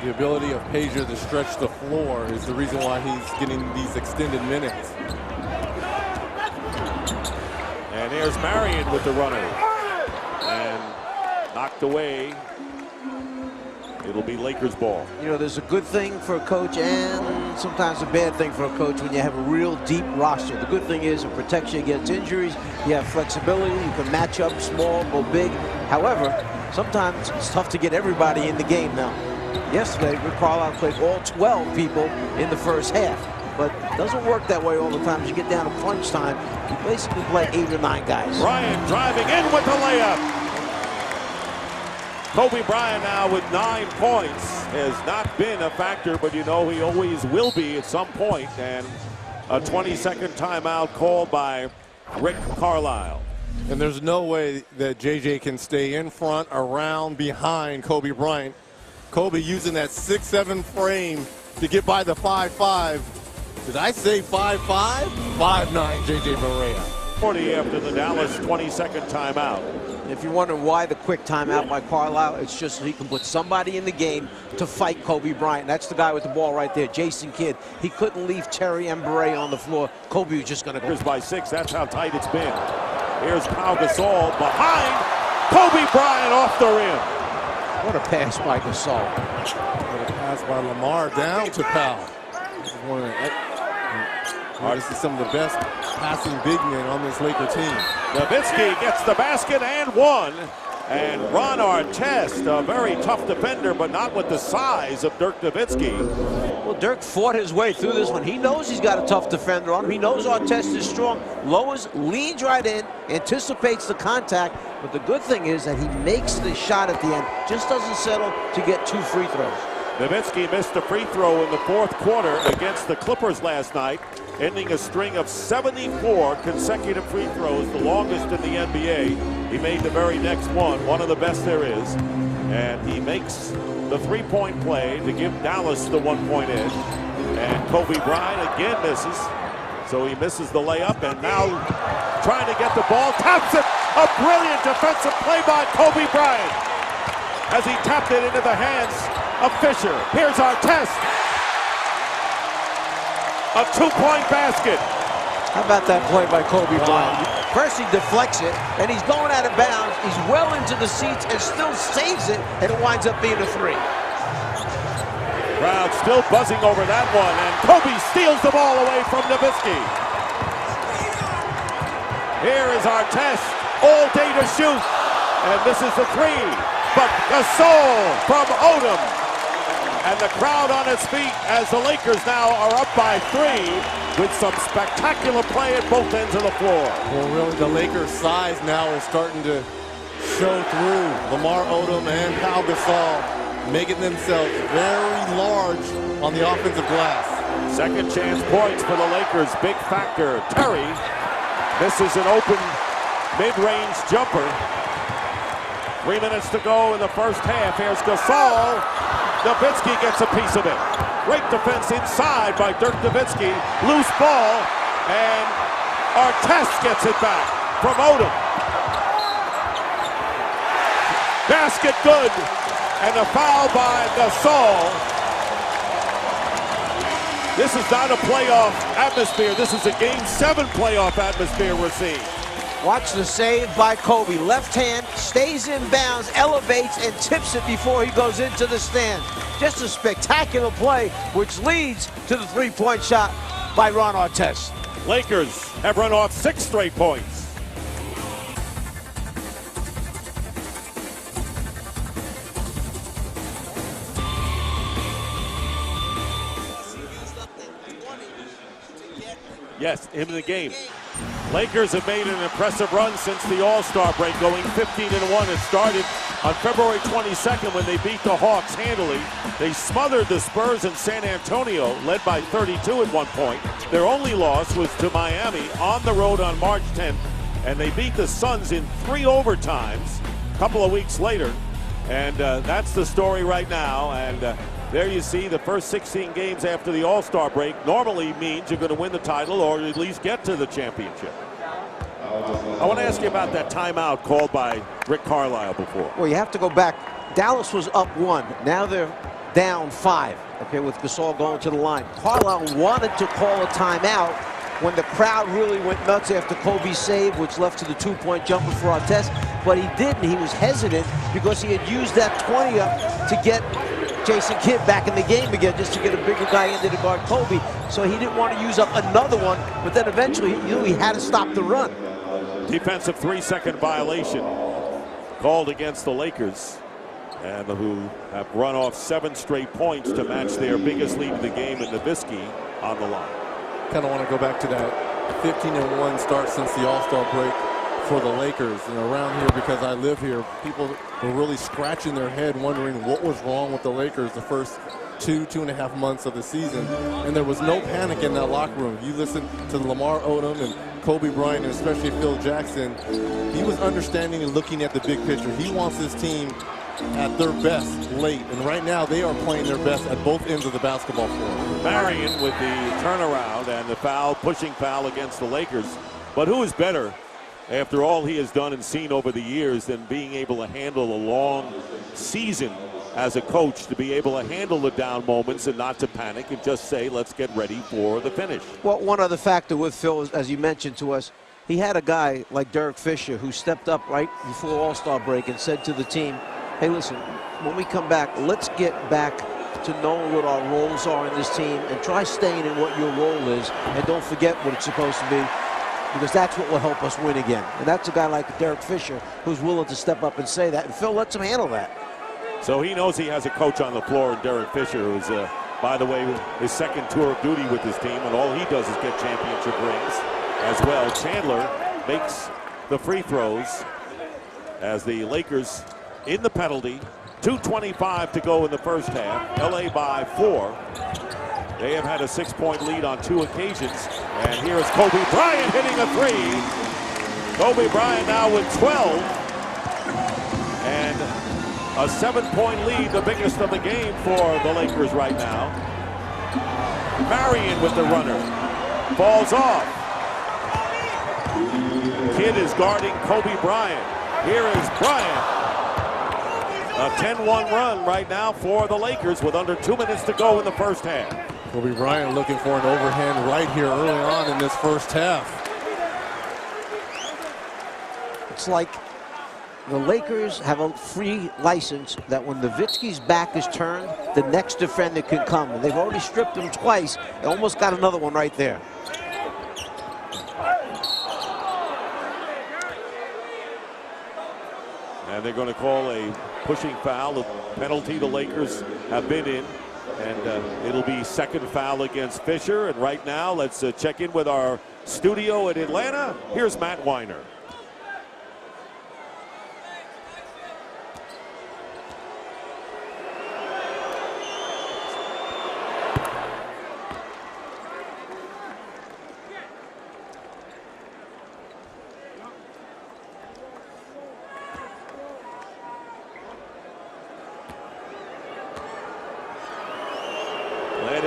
the ability of Peja to stretch the floor is the reason why he's getting these extended minutes. And there's Marion with the runner. And knocked away. It'll be Lakers ball. You know, there's a good thing for a coach and sometimes a bad thing for a coach when you have a real deep roster. The good thing is it protects you against injuries. You have flexibility. You can match up small, go big. However, sometimes it's tough to get everybody in the game now. Yesterday, Rick Carlisle played all 12 people in the first half. But it doesn't work that way all the time. As you get down to crunch time, you basically play 8 or 9 guys. Bryant driving in with the layup. Kobe Bryant now with 9 points has not been a factor, but you know he always will be at some point. And a 20-second timeout called by Rick Carlisle. And there's no way that JJ can stay in front, around, behind Kobe Bryant. Kobe using that 6'7" frame to get by the 5'5". Did I say 5'5"? 5'9", JJ Barea. 40 after the Dallas 20-second timeout. If you're wondering why the quick timeout by Carlisle, it's just so he can put somebody in the game to fight Kobe Bryant. That's the guy with the ball right there, Jason Kidd. He couldn't leave Terry and Barea on the floor. Kobe was just going to go. By 6, that's how tight it's been. Here's Pau Gasol behind Kobe Bryant off the rim. What a pass by Gasol. What a pass by Lamar down to Pau. This is some of the best passing big men on this Laker team. Nowitzki gets the basket and one. And Ron Artest, a very tough defender, but not with the size of Dirk Nowitzki. Well, Dirk fought his way through this one. He knows he's got a tough defender on him. He knows Artest is strong. Lowers, leans right in, anticipates the contact. But the good thing is that he makes the shot at the end. Just doesn't settle to get 2 free throws. Nowitzki missed a free throw in the fourth quarter against the Clippers last night, ending a string of 74 consecutive free throws, the longest in the NBA. He made the very next one of the best there is. And he makes the three-point play to give Dallas the 1-point edge. And Kobe Bryant again misses. So he misses the layup, and now trying to get the ball, taps it. A brilliant defensive play by Kobe Bryant as he tapped it into the hands of Fisher. Here's Artest. A 2-point basket. How about that play by Kobe Bryant? First he deflects it, and he's going out of bounds. He's well into the seats and still saves it, and it winds up being a 3. Crowd still buzzing over that one, and Kobe steals the ball away from Nowitzki. Here is Artest, all day to shoot, and this is the 3. But Gasol from Odom. And the crowd on its feet as the Lakers now are up by 3 with some spectacular play at both ends of the floor. Well, really, the Lakers' size now is starting to show through. Lamar Odom and Pau Gasol making themselves very large on the offensive glass. Second chance points for the Lakers. Big factor. Terry misses an open mid-range jumper. 3 minutes to go in the first half. Here's Gasol. Nowitzki gets a piece of it. Great defense inside by Dirk Nowitzki. Loose ball, and Artest gets it back from Odom. Basket good, and a foul by Gasol. This is not a playoff atmosphere. This is a Game 7 playoff atmosphere we're seeing. Watch the save by Kobe. Left hand, stays in bounds, elevates, and tips it before he goes into the stand. Just a spectacular play, which leads to the three-point shot by Ron Artest. Lakers have run off 6 straight points. Yes, into the game. Lakers have made an impressive run since the All-Star break, going 15-1. It started on February 22nd when they beat the Hawks handily. They smothered the Spurs in San Antonio, led by 32 at one point. Their only loss was to Miami on the road on March 10th, and they beat the Suns in 3 overtimes a couple of weeks later. And that's the story right now. And there you see the first 16 games after the All-Star break normally means you're going to win the title or at least get to the championship. I want to ask you about that timeout called by Rick Carlisle before. Well, you have to go back. Dallas was up 1. Now they're down 5. Okay, with Gasol going to the line. Carlisle wanted to call a timeout when the crowd really went nuts after Kobe's save, which left to the 2-point jumper for Artest. But he didn't. He was hesitant because he had used that 20 up to get Jason Kidd back in the game again, just to get a bigger guy in there to guard Kobe. So he didn't want to use up another one, but then eventually he knew he had to stop the run. Defensive 3-second violation called against the Lakers, and who have run off 7 straight points to match their biggest lead of the game, and Nowitzki on the line. Kind of want to go back to that 15-1 start since the All-Star break for the Lakers. And around here, because I live here, people were really scratching their head wondering what was wrong with the Lakers the first 2.5 months of the season. And there was no panic in that locker room. You listen to Lamar Odom and Kobe Bryant, and especially Phil Jackson. He was understanding and looking at the big picture. He wants his team at their best late, and right now they are playing their best at both ends of the basketball floor. Marion with the turnaround and the foul, pushing foul against the Lakers. But who is better after all he has done and seen over the years than being able to handle a long season as a coach, to be able to handle the down moments and not to panic and just say, let's get ready for the finish. Well, one other factor with Phil, as you mentioned to us, he had a guy like Derek Fisher who stepped up right before All-Star break and said to the team, hey, listen, when we come back, let's get back to knowing what our roles are in this team and try staying in what your role is, and don't forget what it's supposed to be, because that's what will help us win again. And that's a guy like Derek Fisher who's willing to step up and say that, and Phil lets him handle that. So he knows he has a coach on the floor in Derek Fisher, who's, by the way, his second tour of duty with his team, and all he does is get championship rings as well. Chandler makes the free throws as the Lakers in the penalty. 2:25 to go in the first half. LA by 4. They have had a 6-point lead on 2 occasions. And here is Kobe Bryant hitting a 3. Kobe Bryant now with 12. And a 7-point lead, the biggest of the game for the Lakers right now. Marion with the runner. Falls off. Kidd is guarding Kobe Bryant. Here is Bryant. A 10-1 run right now for the Lakers with under 2 minutes to go in the first half. Kobe Bryant looking for an overhand right here early on in this first half. It's like the Lakers have a free license that when Nowitzki's back is turned, the next defender can come. And they've already stripped him twice. They almost got another one right there. And they're going to call a pushing foul, a penalty the Lakers have been in. And it'll be second foul against Fisher. And right now, let's check in with our studio in Atlanta. Here's Matt Weiner.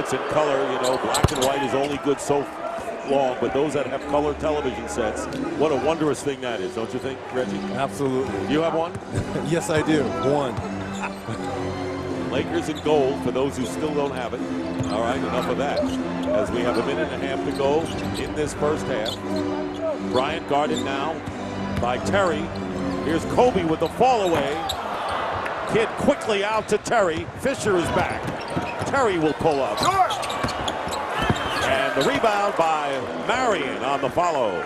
highlights in color. You know, black and white is only good so long, but those that have color television sets, what a wondrous thing that is, don't you think, Reggie? Absolutely. You have one? Yes, I do. One. Lakers in gold for those who still don't have it. All right, enough of that. As we have a minute and a half to go in this first half. Bryant guarded now by Terry. Here's Kobe with the fall away. Kid quickly out to Terry. Fisher is back. Terry will pull up. And the rebound by Marion on the follow.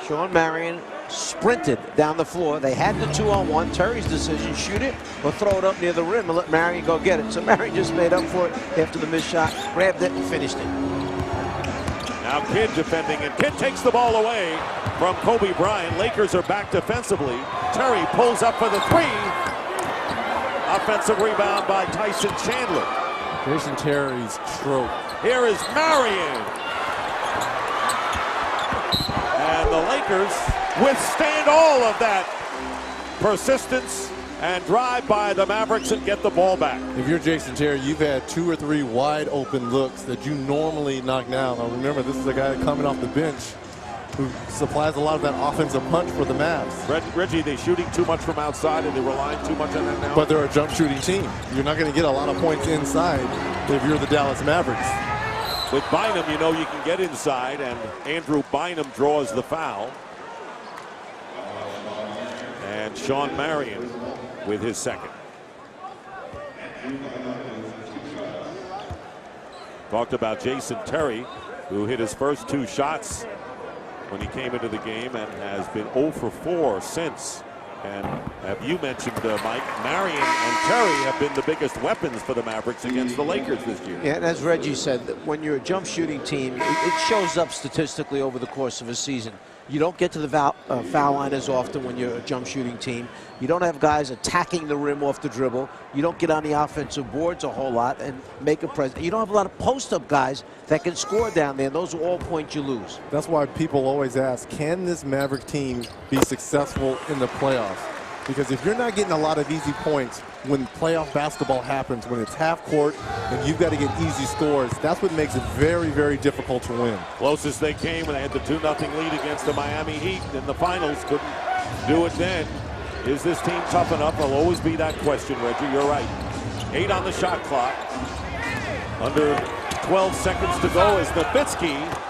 Sean Marion sprinted down the floor. They had the 2-on-1. Terry's decision, shoot it or throw it up near the rim and let Marion go get it. So Marion just made up for it after the missed shot, grabbed it and finished it. Now Kidd defending, and Kidd takes the ball away from Kobe Bryant. Lakers are back defensively. Terry pulls up for the three. Offensive rebound by Tyson Chandler. Jason Terry's stroke. Here is Marion. And the Lakers withstand all of that persistence and drive by the Mavericks and get the ball back. If you're Jason Terry, you've had 2 or 3 wide open looks that you normally knock down. Now remember, this is a guy coming off the bench who supplies a lot of that offensive punch for the Mavs. Reggie, they're shooting too much from outside and they're relying too much on that now. But they're a jump shooting team. You're not going to get a lot of points inside if you're the Dallas Mavericks. With Bynum, you know you can get inside, and Andrew Bynum draws the foul. And Sean Marion with his second. Talked about Jason Terry, who hit his first 2 shots when he came into the game and has been 0 for 4 since. And have you mentioned, Mike, Marion and Terry have been the biggest weapons for the Mavericks against the Lakers this year. Yeah, and as Reggie said, when you're a jump shooting team, it shows up statistically over the course of a season. You don't get to the foul line as often when you're a jump shooting team. You don't have guys attacking the rim off the dribble. You don't get on the offensive boards a whole lot and make a presence. You don't have a lot of post-up guys that can score down there. Those are all points you lose. That's why people always ask, can this Maverick team be successful in the playoffs? Because if you're not getting a lot of easy points when playoff basketball happens, when it's half court and you've got to get easy scores, that's what makes it very, very difficult to win. Closest they came when they had the 2-0 lead against the Miami Heat in the finals. Couldn't do it then. Is this team tough enough? There'll always be that question, Reggie. You're right. 8 on the shot clock. Under 12 seconds to go as Nowitzki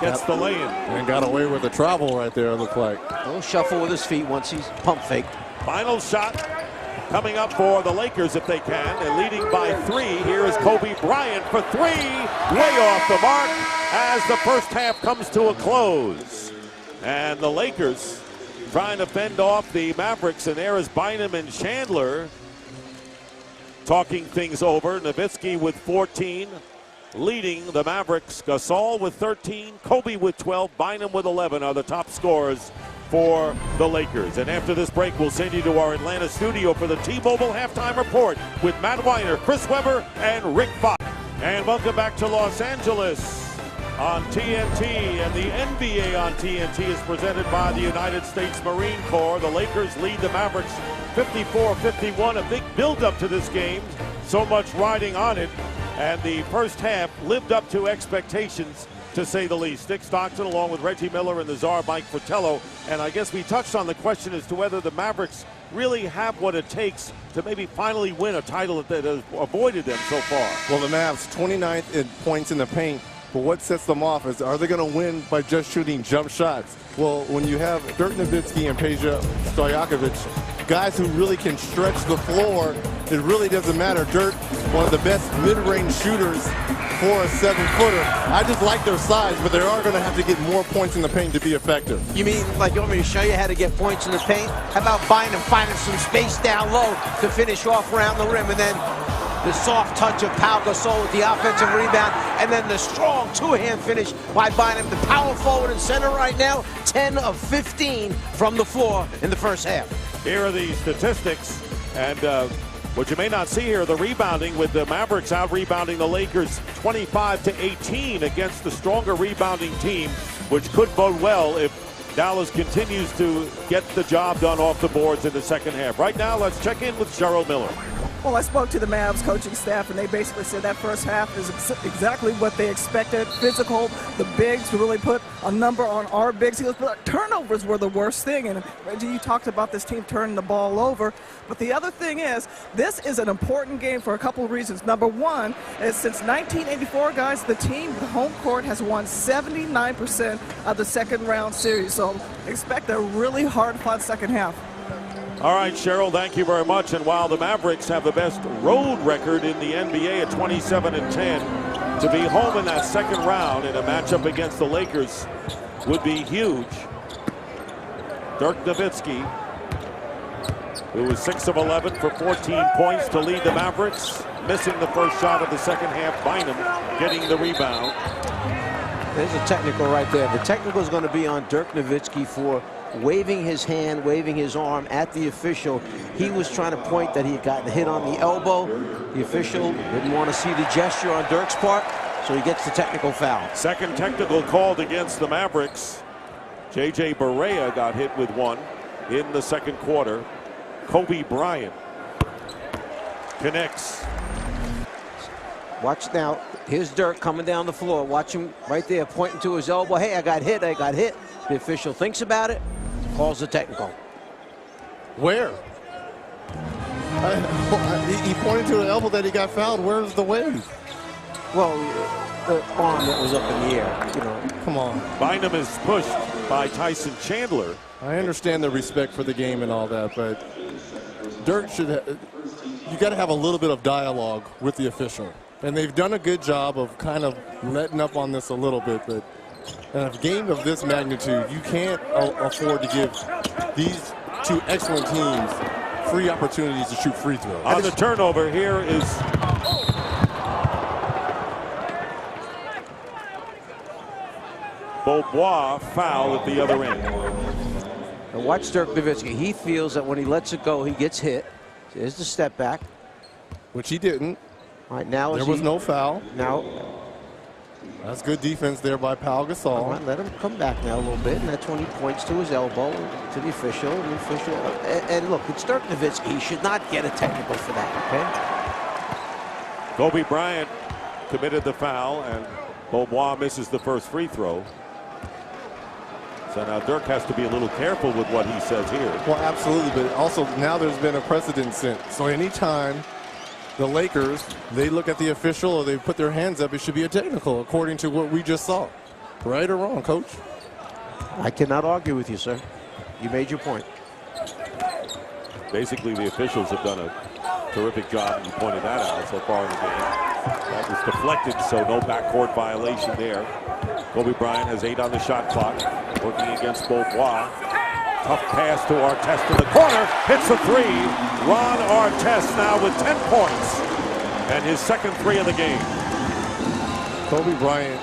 gets the lay-in. And got away with the travel right there, it looked like. A little shuffle with his feet once he's pump faked. Final shot coming up for the Lakers if they can. They're leading by 3. Here is Kobe Bryant for 3. Way off the mark as the first half comes to a close. And the Lakers trying to fend off the Mavericks, and there is Bynum and Chandler talking things over. Nowitzki with 14. Leading the Mavericks. Gasol with 13, Kobe with 12, Bynum with 11 are the top scorers for the Lakers. And after this break, we'll send you to our Atlanta studio for the T-Mobile Halftime Report with Matt Weiner, Chris Webber, and Rick Fox. And welcome back to Los Angeles on TNT. And the NBA on TNT is presented by the United States Marine Corps. The Lakers lead the Mavericks 54-51. A big build-up to this game. So much riding on it. And the first half lived up to expectations, to say the least. Dick Stockton along with Reggie Miller and the czar Mike Fratello. And I guess we touched on the question as to whether the Mavericks really have what it takes to maybe finally win a title that has avoided them so far. Well, the Mavs 29th in points in the paint. But what sets them off is, are they going to win by just shooting jump shots? Well, when you have Dirk Nowitzki and Peja Stojakovic, guys who really can stretch the floor, it really doesn't matter. Dirk, one of the best mid-range shooters for a 7-footer. I just like their size, but they are going to have to get more points in the paint to be effective. You mean like you want me to show you how to get points in the paint? How about Bynum finding some space down low to finish off around the rim, and then the soft touch of Pau Gasol with the offensive rebound, and then the strong two-hand finish by Bynum. The power forward and center right now, 10 of 15 from the floor in the first half. Here are the statistics, and what you may not see here, the rebounding, with the Mavericks out-rebounding the Lakers 25-18 against the stronger rebounding team, which could bode well if Dallas continues to get the job done off the boards in the second half. Right now, let's check in with Cheryl Miller. Well, I spoke to the Mavs coaching staff, and they basically said that first half is exactly what they expected. Physical, the bigs really put a number on our bigs. Turnovers were the worst thing, and Reggie, you talked about this team turning the ball over. But the other thing is, this is an important game for a couple of reasons. Number one is since 1984, guys, the team, the home court, has won 79% of the second-round series. So expect a really hard-fought second half. All right, Cheryl, thank you very much. And while the Mavericks have the best road record in the NBA at 27-10, to be home in that second round in a matchup against the Lakers would be huge. Dirk Nowitzki, who was 6 of 11 for 14 points to lead the Mavericks, missing the first shot of the second half. Bynum getting the rebound. There's a technical right there. The technical is going to be on Dirk Nowitzki for waving his hand, waving his arm at the official. He was trying to point that he had gotten hit on the elbow. The official didn't want to see the gesture on Dirk's part, so he gets the technical foul. Second technical called against the Mavericks. J.J. Barea got hit with one in the second quarter. Kobe Bryant connects. Watch now. Here's Dirk coming down the floor. Watch him right there pointing to his elbow. Hey, I got hit. I got hit. The official thinks about it, calls the technical. Where? He pointed to the elbow that he got fouled. Where's the wave? Well, the arm that was up in the air, you know. Come on. Bynum is pushed by Tyson Chandler. I understand the respect for the game and all that, but Dirk should you got to have a little bit of dialogue with the official. And they've done a good job of kind of letting up on this a little bit, but in a game of this magnitude, you can't afford to give these two excellent teams free opportunities to shoot free throws. On the turnover, here is Beaubois, foul at the other end. Now watch Dirk Nowitzki. He feels that when he lets it go, he gets hit. There's the step back. Which he didn't. All right, now there was no foul. Now, that's good defense there by Pau Gasol. All right, let him come back now a little bit, and that's when he points to his elbow, to the official, and look, it's Dirk Nowitzki. He should not get a technical for that, okay? Kobe Bryant committed the foul, and Beaubois misses the first free throw. So now Dirk has to be a little careful with what he says here. Well, absolutely, but also now there's been a precedent set. So anytime the Lakers, they look at the official or they put their hands up, it should be a technical, according to what we just saw. Right or wrong, Coach? I cannot argue with you, sir. You made your point. Basically, the officials have done a terrific job, and you pointed that out so far in the game. That was deflected, so no backcourt violation there. Kobe Bryant has 8 on the shot clock, working against Beaubois. Tough pass to Artest in the corner, hits a three. Ron Artest now with 10 points, and his second three of the game. Kobe Bryant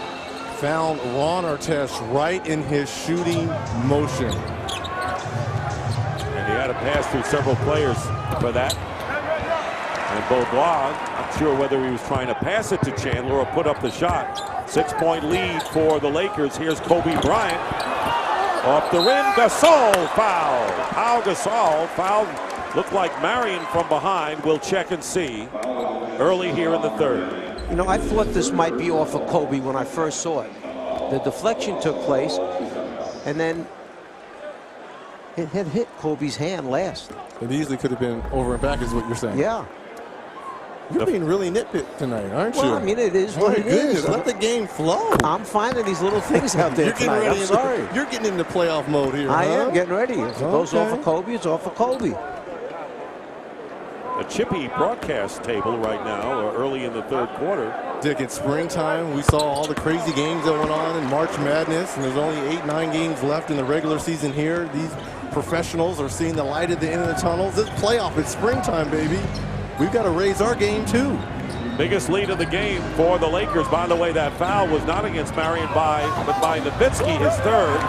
found Ron Artest right in his shooting motion. And he had to pass through several players for that. And Beaubois, not sure whether he was trying to pass it to Chandler or put up the shot. 6-point lead for the Lakers. Here's Kobe Bryant. Off the rim, Gasol foul. Pau Gasol fouled. Looked like Marion from behind. We'll check and see early here in the third. You know, I thought this might be off of Kobe when I first saw it. The deflection took place, and then it had hit Kobe's hand last. It easily could have been over and back is what you're saying. Yeah. You're being really nitpicked tonight, aren't you? Well, I mean, it is what it is. Let the game flow. I'm finding these little things out there tonight. I'm sorry. You're getting into playoff mode here, I am getting ready. If it goes off of Kobe, it's off of Kobe. A chippy broadcast table right now, early in the third quarter. Dick, it's springtime. We saw all the crazy games that went on in March Madness, and there's only 8-9 games left in the regular season here. These professionals are seeing the light at the end of the tunnels. It's playoff. It's springtime, baby. We've got to raise our game, too. Biggest lead of the game for the Lakers. By the way, that foul was not against Marion but by Nowitzki, his third,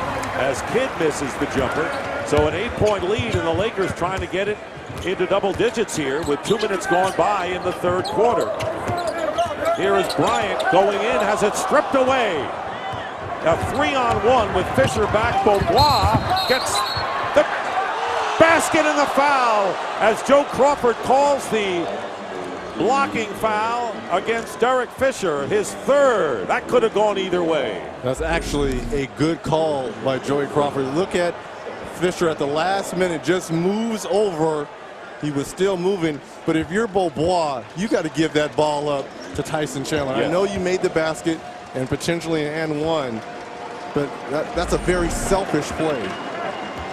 as Kidd misses the jumper. So an 8-point lead, and the Lakers trying to get it into double digits here with 2 minutes gone by in the third quarter. Here is Bryant going in, has it stripped away. A 3-on-1 with Fisher back. Beaubois gets the basket and the foul as Joe Crawford calls the blocking foul against Derek Fisher, his third. That could have gone either way. That's actually a good call by Joey Crawford. Look at Fisher at the last minute, just moves over. He was still moving, but if you're Beaubois, you got to give that ball up to Tyson Chandler. Yeah. I know you made the basket and potentially an and one, but that's a very selfish play.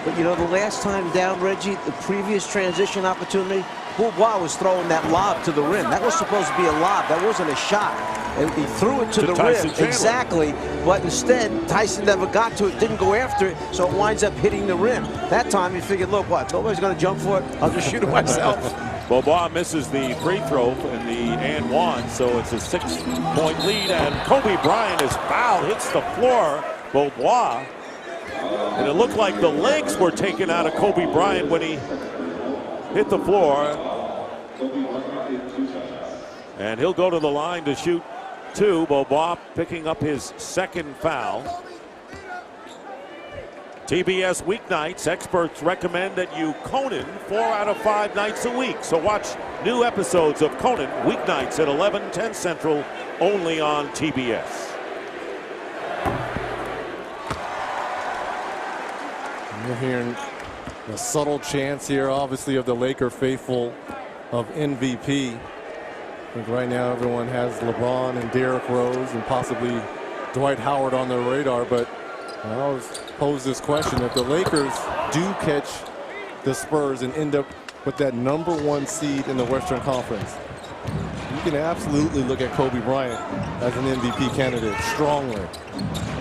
But you know, the last time down, Reggie, the previous transition opportunity, Beaubois was throwing that lob to the rim. That was supposed to be a lob. That wasn't a shot. And he threw it to the Tyson rim. Chandler. Exactly. But instead, Tyson never got to it, didn't go after it, so it winds up hitting the rim. That time he figured, look, what, nobody's going to jump for it? I'll just shoot it myself. Beaubois misses the free throw in the and one, so it's a 6-point lead, and Kobe Bryant is fouled, hits the floor. Beaubois, and it looked like the legs were taken out of Kobe Bryant when he hit the floor. And he'll go to the line to shoot two. Beaubois picking up his second foul. TBS weeknights, experts recommend that you Conan 4 out of 5 nights a week. So watch new episodes of Conan weeknights at 11:10 Central, only on TBS. You're hearing a subtle chance here, obviously, of the Laker faithful of MVP. I think right now everyone has LeBron and Derrick Rose and possibly Dwight Howard on their radar, but I always pose this question: if the Lakers do catch the Spurs and end up with that #1 seed in the Western Conference, you can absolutely look at Kobe Bryant as an MVP candidate strongly.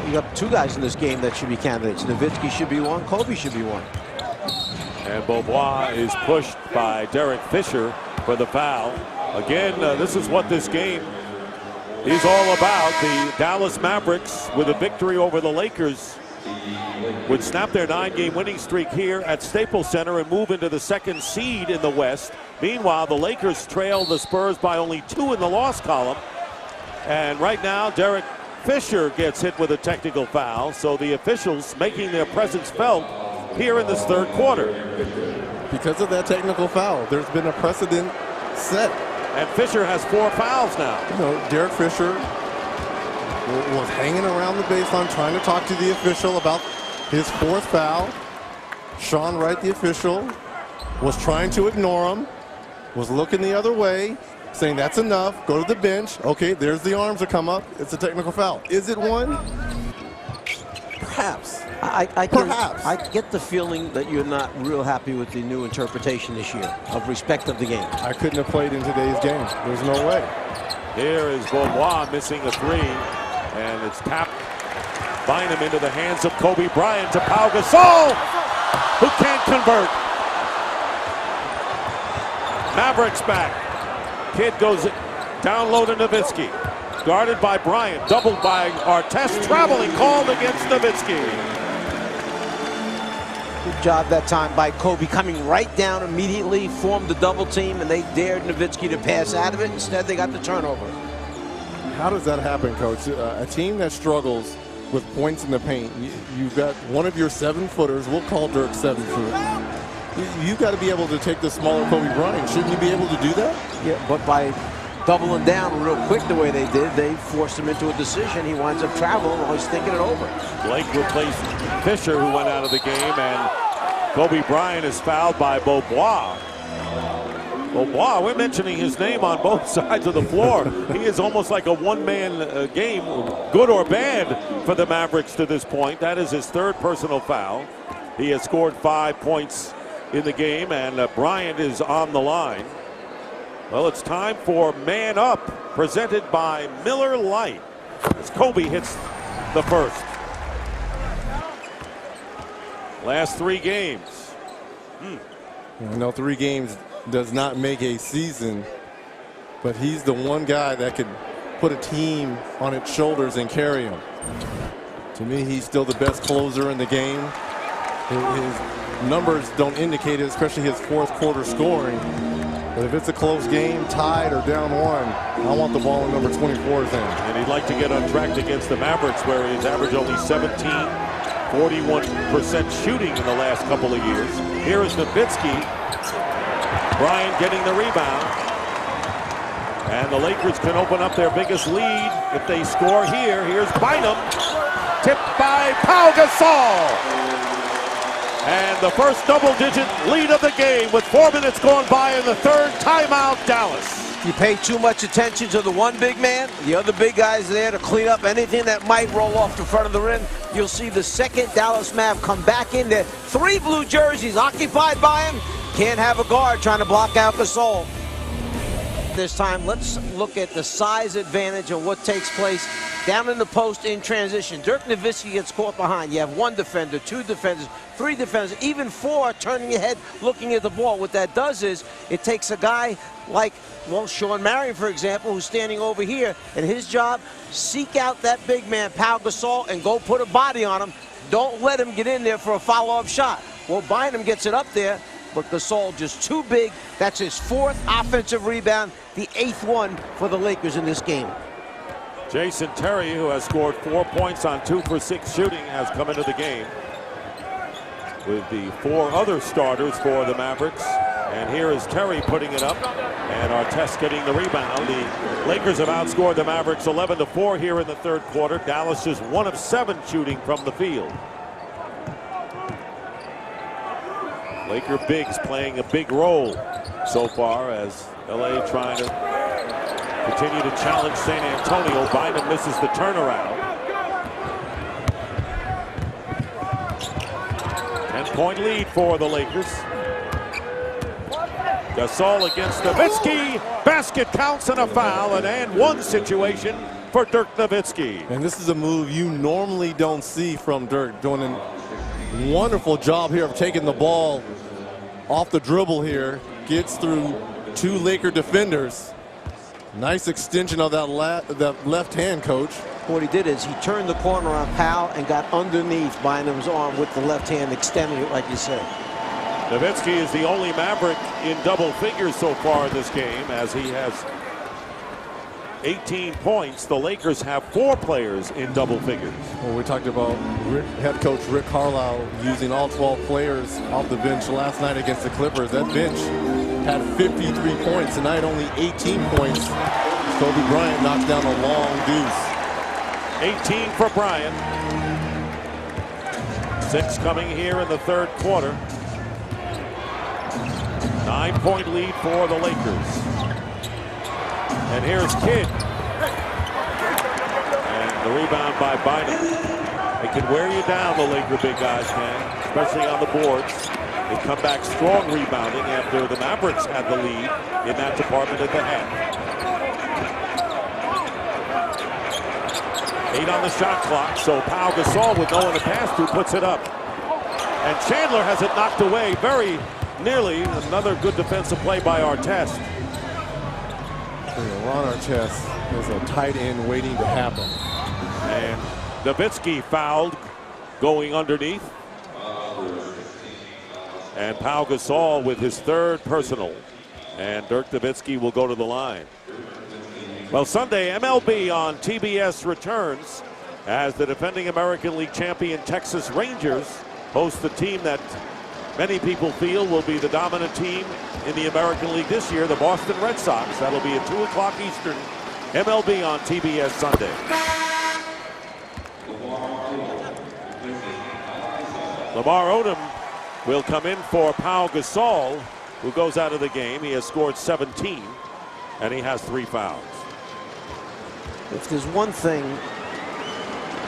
You got two guys in this game that should be candidates. Nowitzki should be one, Kobe should be one. And Beaubois is pushed by Derek Fisher for the foul. Again, this is what this game is all about. The Dallas Mavericks, with a victory over the Lakers, would snap their 9-game winning streak here at Staples Center and move into the second seed in the West. Meanwhile, the Lakers trail the Spurs by only 2 in the loss column. And right now, Derek Fisher gets hit with a technical foul, so the officials making their presence felt here in this third quarter. Because of that technical foul, there's been a precedent set. And Fisher has 4 fouls now. You know, Derek Fisher was hanging around the baseline trying to talk to the official about his 4th foul. Sean Wright, the official, was trying to ignore him, was looking the other way, saying that's enough, go to the bench. Okay, there's the arms that come up. It's a technical foul. Is it one? Perhaps. Perhaps. I get the feeling that you're not real happy with the new interpretation this year of respect of the game. I couldn't have played in today's game. There's no way. Here is Beaubois missing a 3, and it's tapped Bynum into the hands of Kobe Bryant to Pau Gasol, who can't convert. Mavericks back. Kid goes down low to Nowitzki. Guarded by Bryant, doubled by Artest, traveling called against Nowitzki. Good job that time by Kobe, coming right down immediately, formed the double team, and they dared Nowitzki to pass out of it. Instead, they got the turnover. How does that happen, Coach? A team that struggles with points in the paint, you've got one of your 7-footers, we'll call Dirk 7-foot. You've got to be able to take the smaller Kobe Bryant. Shouldn't you be able to do that? Yeah, but by doubling down real quick the way they did, they forced him into a decision. He winds up traveling while he's thinking it over. Blake replaced Fisher, who went out of the game, and Kobe Bryant is fouled by Beaubois. Beaubois, we're mentioning his name on both sides of the floor. He is almost like a one-man game, good or bad, for the Mavericks to this point. That is his 3rd personal foul. He has scored 5 points in the game, and Bryant is on the line. Well, it's time for Man Up, presented by Miller Lite, as Kobe hits the first. Last 3 games. I know 3 games does not make a season, but he's the one guy that could put a team on its shoulders and carry them. To me, he's still the best closer in the game. His numbers don't indicate it, especially his 4th quarter scoring. But if it's a close game, tied or down 1, I want the ball in number 24's hand. And he'd like to get on track against the Mavericks, where he's averaged only 17, 41% shooting in the last couple of years. Here is Nowitzki. Bryant getting the rebound. And the Lakers can open up their biggest lead if they score here. Here's Bynum. Tipped by Pau Gasol. And the first double-digit lead of the game with 4 minutes gone by in the third. Timeout, Dallas. You pay too much attention to the one big man. The other big guy's there to clean up anything that might roll off the front of the rim. You'll see the second Dallas Mav come back in there. 3 blue jerseys occupied by him. Can't have a guard trying to block out Gasol. This time, let's look at the size advantage of what takes place down in the post in transition. Dirk Nowitzki gets caught behind. You have 1 defender, 2 defenders, 3 defenders, even 4 turning your head looking at the ball. What that does is it takes a guy like, well, Sean Marion, for example, who's standing over here, and his job, seek out that big man, Pau Gasol, and go put a body on him. Don't let him get in there for a follow-up shot. Well, Bynum gets it up there, but Gasol just too big. That's his 4th offensive rebound, the 8th one for the Lakers in this game. Jason Terry, who has scored 4 points on 2 for 6 shooting, has come into the game with the 4 other starters for the Mavericks. And here is Terry putting it up, and Artest getting the rebound. The Lakers have outscored the Mavericks 11-4 here in the third quarter. Dallas is 1 of 7 shooting from the field. Laker bigs playing a big role so far as LA trying to continue to challenge San Antonio. Bynum misses the turnaround. 10-point lead for the Lakers. Gasol against Nowitzki. Basket counts and a foul. An and one situation for Dirk Nowitzki. And this is a move you normally don't see from Dirk. Doing a wonderful job here of taking the ball off the dribble here. Gets through 2 Laker defenders. Nice extension of that left hand, coach. What he did is he turned the corner on Pau and got underneath Bynum's arm with the left hand, extending it like you said. Nowitzki is the only Maverick in double figures so far in this game, as he has 18 points. The Lakers have 4 players in double figures. Well, we talked about head coach Rick Carlisle using all 12 players off the bench last night against the Clippers. That bench had 53 points. Tonight, only 18 points. Kobe Bryant knocks down a long deuce. 18 for Bryant. 6 coming here in the third quarter. 9-point lead for the Lakers. And here's Kidd. And the rebound by Bynum. They can wear you down, the Laker big guys can, especially on the boards. They come back strong rebounding after the Mavericks had the lead in that department at the half. 8 on the shot clock, so Pau Gasol with no one to pass to puts it up. And Chandler has it knocked away very nearly. Another good defensive play by Artest. Ron Artest is a tight end waiting to happen. And Nowitzki fouled going underneath. And Pau Gasol with his 3rd personal. And Dirk Nowitzki will go to the line. Well, Sunday, MLB on TBS returns as the defending American League champion Texas Rangers host the team that many people feel will be the dominant team in the American League this year, the Boston Red Sox. That'll be at 2 o'clock Eastern. MLB on TBS Sunday. Lamar Odom will come in for Pau Gasol, who goes out of the game. He has scored 17, and he has 3 fouls. If there's one thing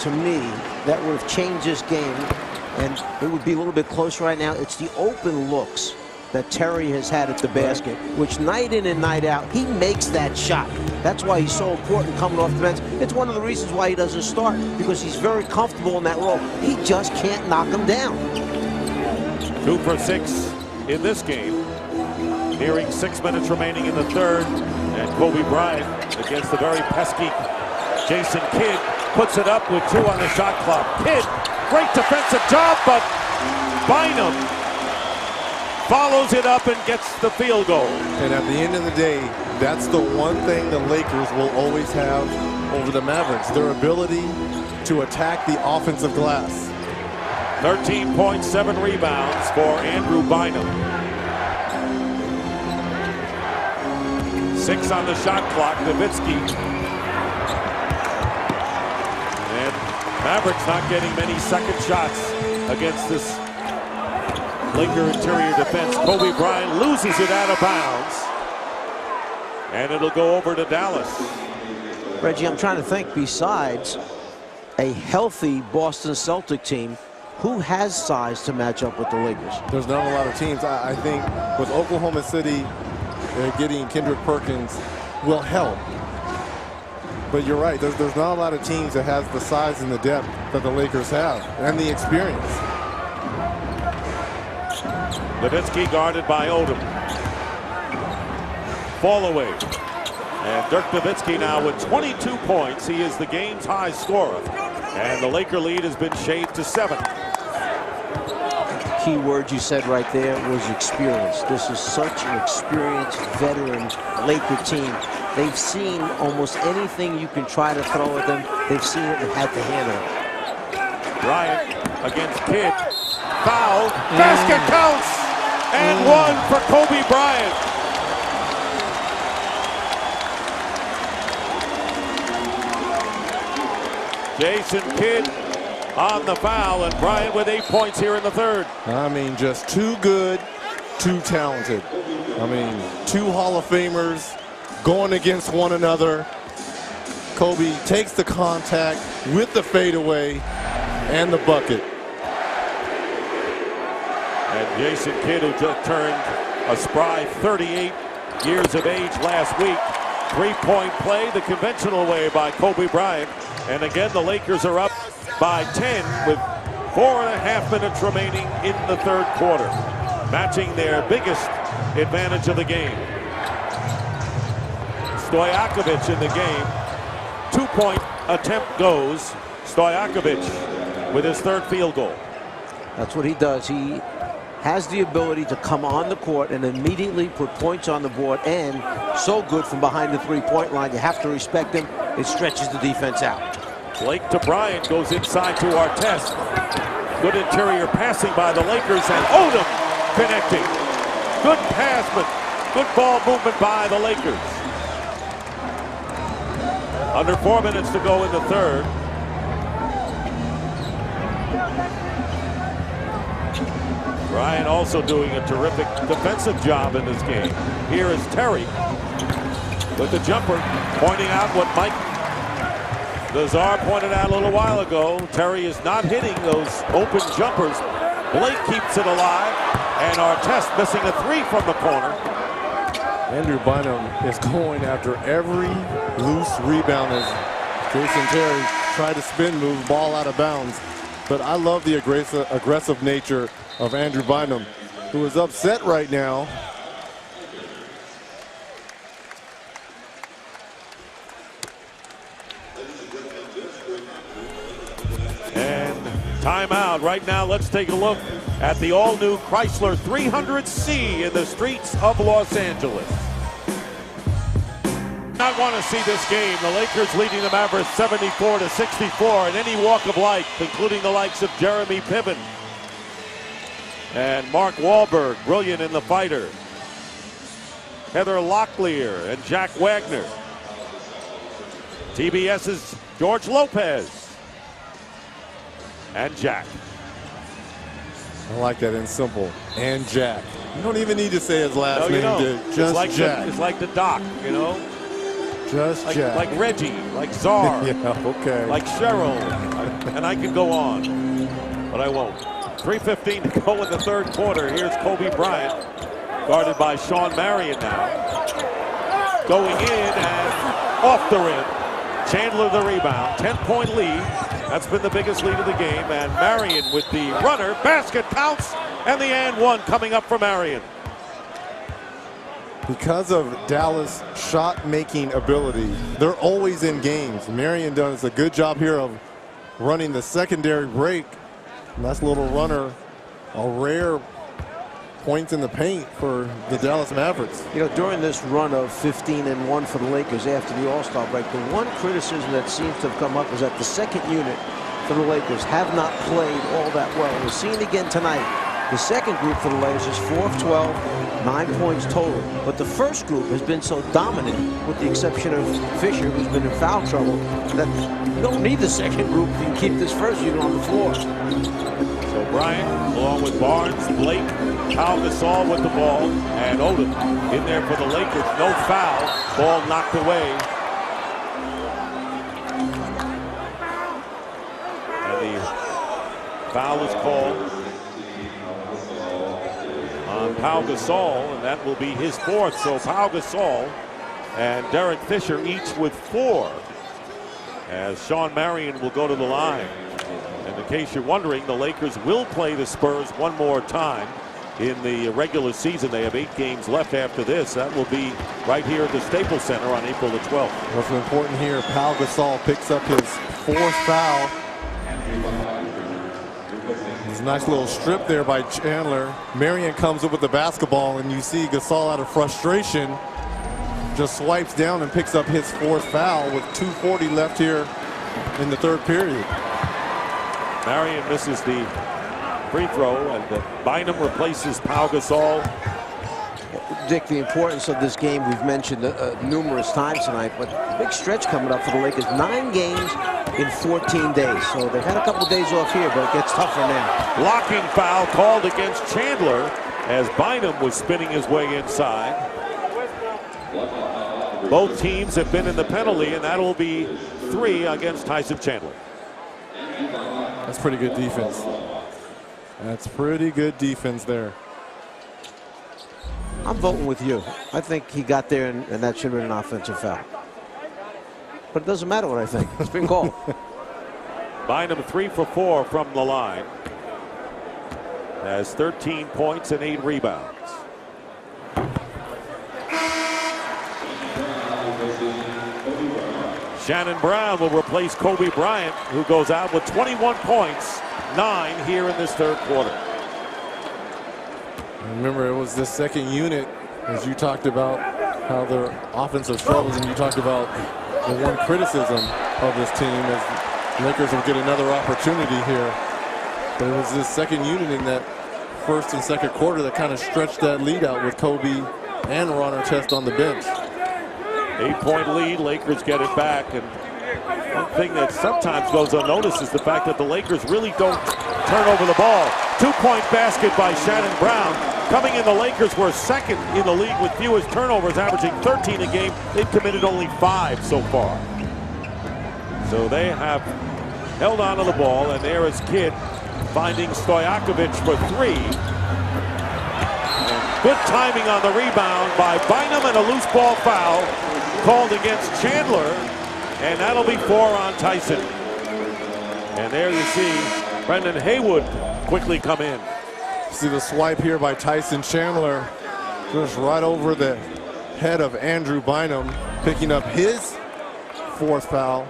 to me that would have changed this game, and it would be a little bit closer right now, it's the open looks that Terry has had at the basket, which night in and night out, he makes that shot. That's why he's so important coming off the bench. It's one of the reasons why he doesn't start, because he's very comfortable in that role. He just can't knock him down. 2 for 6 in this game. Nearing 6 minutes remaining in the third. And Kobe Bryant against the very pesky Jason Kidd puts it up with 2 on the shot clock. Kidd, great defensive job, but Bynum follows it up and gets the field goal. And at the end of the day, that's the one thing the Lakers will always have over the Mavericks, their ability to attack the offensive glass. 13 points, 7 rebounds for Andrew Bynum. 6 on the shot clock. Nowitzki. And Mavericks not getting many second shots against this Laker interior defense. Kobe Bryant loses it out of bounds. And it'll go over to Dallas. Reggie, I'm trying to think, besides a healthy Boston Celtic team, who has size to match up with the Lakers? There's not a lot of teams. I think with Oklahoma City, getting Kendrick Perkins will help. But you're right, there's not a lot of teams that has the size and the depth that the Lakers have, and the experience. Nowitzki guarded by Odom. Fall away. And Dirk Nowitzki now with 22 points. He is the game's high scorer. And the Laker lead has been shaved to 7. Key word you said right there was experience. This is such an experienced veteran Laker team. They've seen almost anything you can try to throw at them. They've seen it and had to handle it. Bryant against Kidd. Foul. Basket counts. And one for Kobe Bryant. Jason Kidd on the foul, and Bryant with 8 points here in the third. I mean, just too good, too talented. I mean, 2 Hall of Famers going against one another. Kobe takes the contact with the fadeaway and the bucket. And Jason Kidd, who just turned a spry 38 years of age last week. 3-point play the conventional way by Kobe Bryant. And again, the Lakers are up by 10 with 4.5 minutes remaining in the third quarter, matching their biggest advantage of the game. Stojakovic in the game. 2-point attempt goes. Stojakovic with his third field goal. That's what he does. He has the ability to come on the court and immediately put points on the board, and so good from behind the 3-point line. You have to respect him. It stretches the defense out. Blake to Bryant, goes inside to Artest. Good interior passing by the Lakers, and Odom connecting. Good pass, but good ball movement by the Lakers. Under 4 minutes to go in the third. Bryant also doing a terrific defensive job in this game. Here is Terry with the jumper, pointing out what Mike Lazar pointed out a little while ago. Terry is not hitting those open jumpers. Blake keeps it alive, and Artest missing a 3 from the corner. Andrew Bynum is going after every loose rebound as Jason Terry tried to spin move, ball out of bounds. But I love the aggressive nature of Andrew Bynum, who is upset right now. And timeout. Right now, let's take a look at the all-new Chrysler 300C in the streets of Los Angeles. I want to see this game. The Lakers leading the Mavericks 74-64 in any walk of life, including the likes of Jeremy Piven and Mark Wahlberg, brilliant in The Fighter. Heather Locklear and Jack Wagner. TBS's George Lopez and Jack. I like that in simple. And Jack. You don't even need to say his last name, dude. Just it's like Jack. It's like the Doc, you know? Just Jack. Like Reggie, like Czar. Yeah, okay. Like Cheryl. And I could go on, but I won't. 3:15 to go in the third quarter. Here's Kobe Bryant, guarded by Sean Marion now. Going in and off the rim. Chandler the rebound. 10-point lead. That's been the biggest lead of the game. And Marion with the runner. Basket counts. And the and one coming up for Marion. Because of Dallas' shot-making ability, they're always in games. Marion does a good job here of running the secondary break. Nice little runner, a rare point in the paint for the Dallas Mavericks. You know, during this run of 15-1 for the Lakers after the All-Star break, the one criticism that seems to have come up is that the second unit for the Lakers have not played all that well. We're seeing again tonight. The second group for the Lakers is 4 of 12, 9 points total. But the first group has been so dominant, with the exception of Fisher, who's been in foul trouble, that you don't need the second group if you can keep this first unit on the floor. So Bryant, along with Barnes, Blake, Pau Gasol with the ball, and Odom in there for the Lakers. No foul. Ball knocked away. And the foul is called on Pau Gasol, and that will be his fourth. So Pau Gasol and Derek Fisher each with 4, as Shawn Marion will go to the line. And in case you're wondering, the Lakers will play the Spurs one more time in the regular season. They have 8 games left after this. That will be right here at the Staples Center on April the 12th. What's important here, Pau Gasol picks up his 4th foul. It's a nice little strip there by Chandler. Marion comes up with the basketball, and you see Gasol out of frustration just swipes down and picks up his 4th foul with 2:40 left here in the 3rd period. Marion misses the free throw, and Bynum replaces Pau Gasol. Dick, the importance of this game we've mentioned numerous times tonight, but big stretch coming up for the Lakers. 9 games in 14 days. So they've had a couple days off here, but it gets tougher now. Blocking foul called against Chandler as Bynum was spinning his way inside. Both teams have been in the penalty, and that'll be 3 against Tyson Chandler. That's pretty good defense. That's pretty good defense there. I'm voting with you. I think he got there, and that should have been an offensive foul. But it doesn't matter what I think. It's been called. Bynum 3 for 4 from the line. Has 13 points and 8 rebounds. Shannon Brown will replace Kobe Bryant, who goes out with 21 points, 9 here in this 3rd quarter. Remember, it was the second unit, as you talked about how their offensive struggles, and you talked about the one criticism of this team is the Lakers will get another opportunity here. But it was this second unit in that 1st and 2nd quarter that kind of stretched that lead out with Kobe and Ron Artest on the bench. 8-point lead, Lakers get it back, and one thing that sometimes goes unnoticed is the fact that the Lakers really don't turn over the ball. 2-point basket by Shannon Brown. Coming in, the Lakers were 2nd in the league with fewest turnovers, averaging 13 a game. They've committed only 5 so far. So they have held on to the ball, and there is Kidd finding Stojakovic for 3. And good timing on the rebound by Bynum, and a loose ball foul called against Chandler, and that'll be 4 on Tyson. And there you see Brendan Haywood quickly come in. See the swipe here by Tyson Chandler, just right over the head of Andrew Bynum, picking up his 4th foul.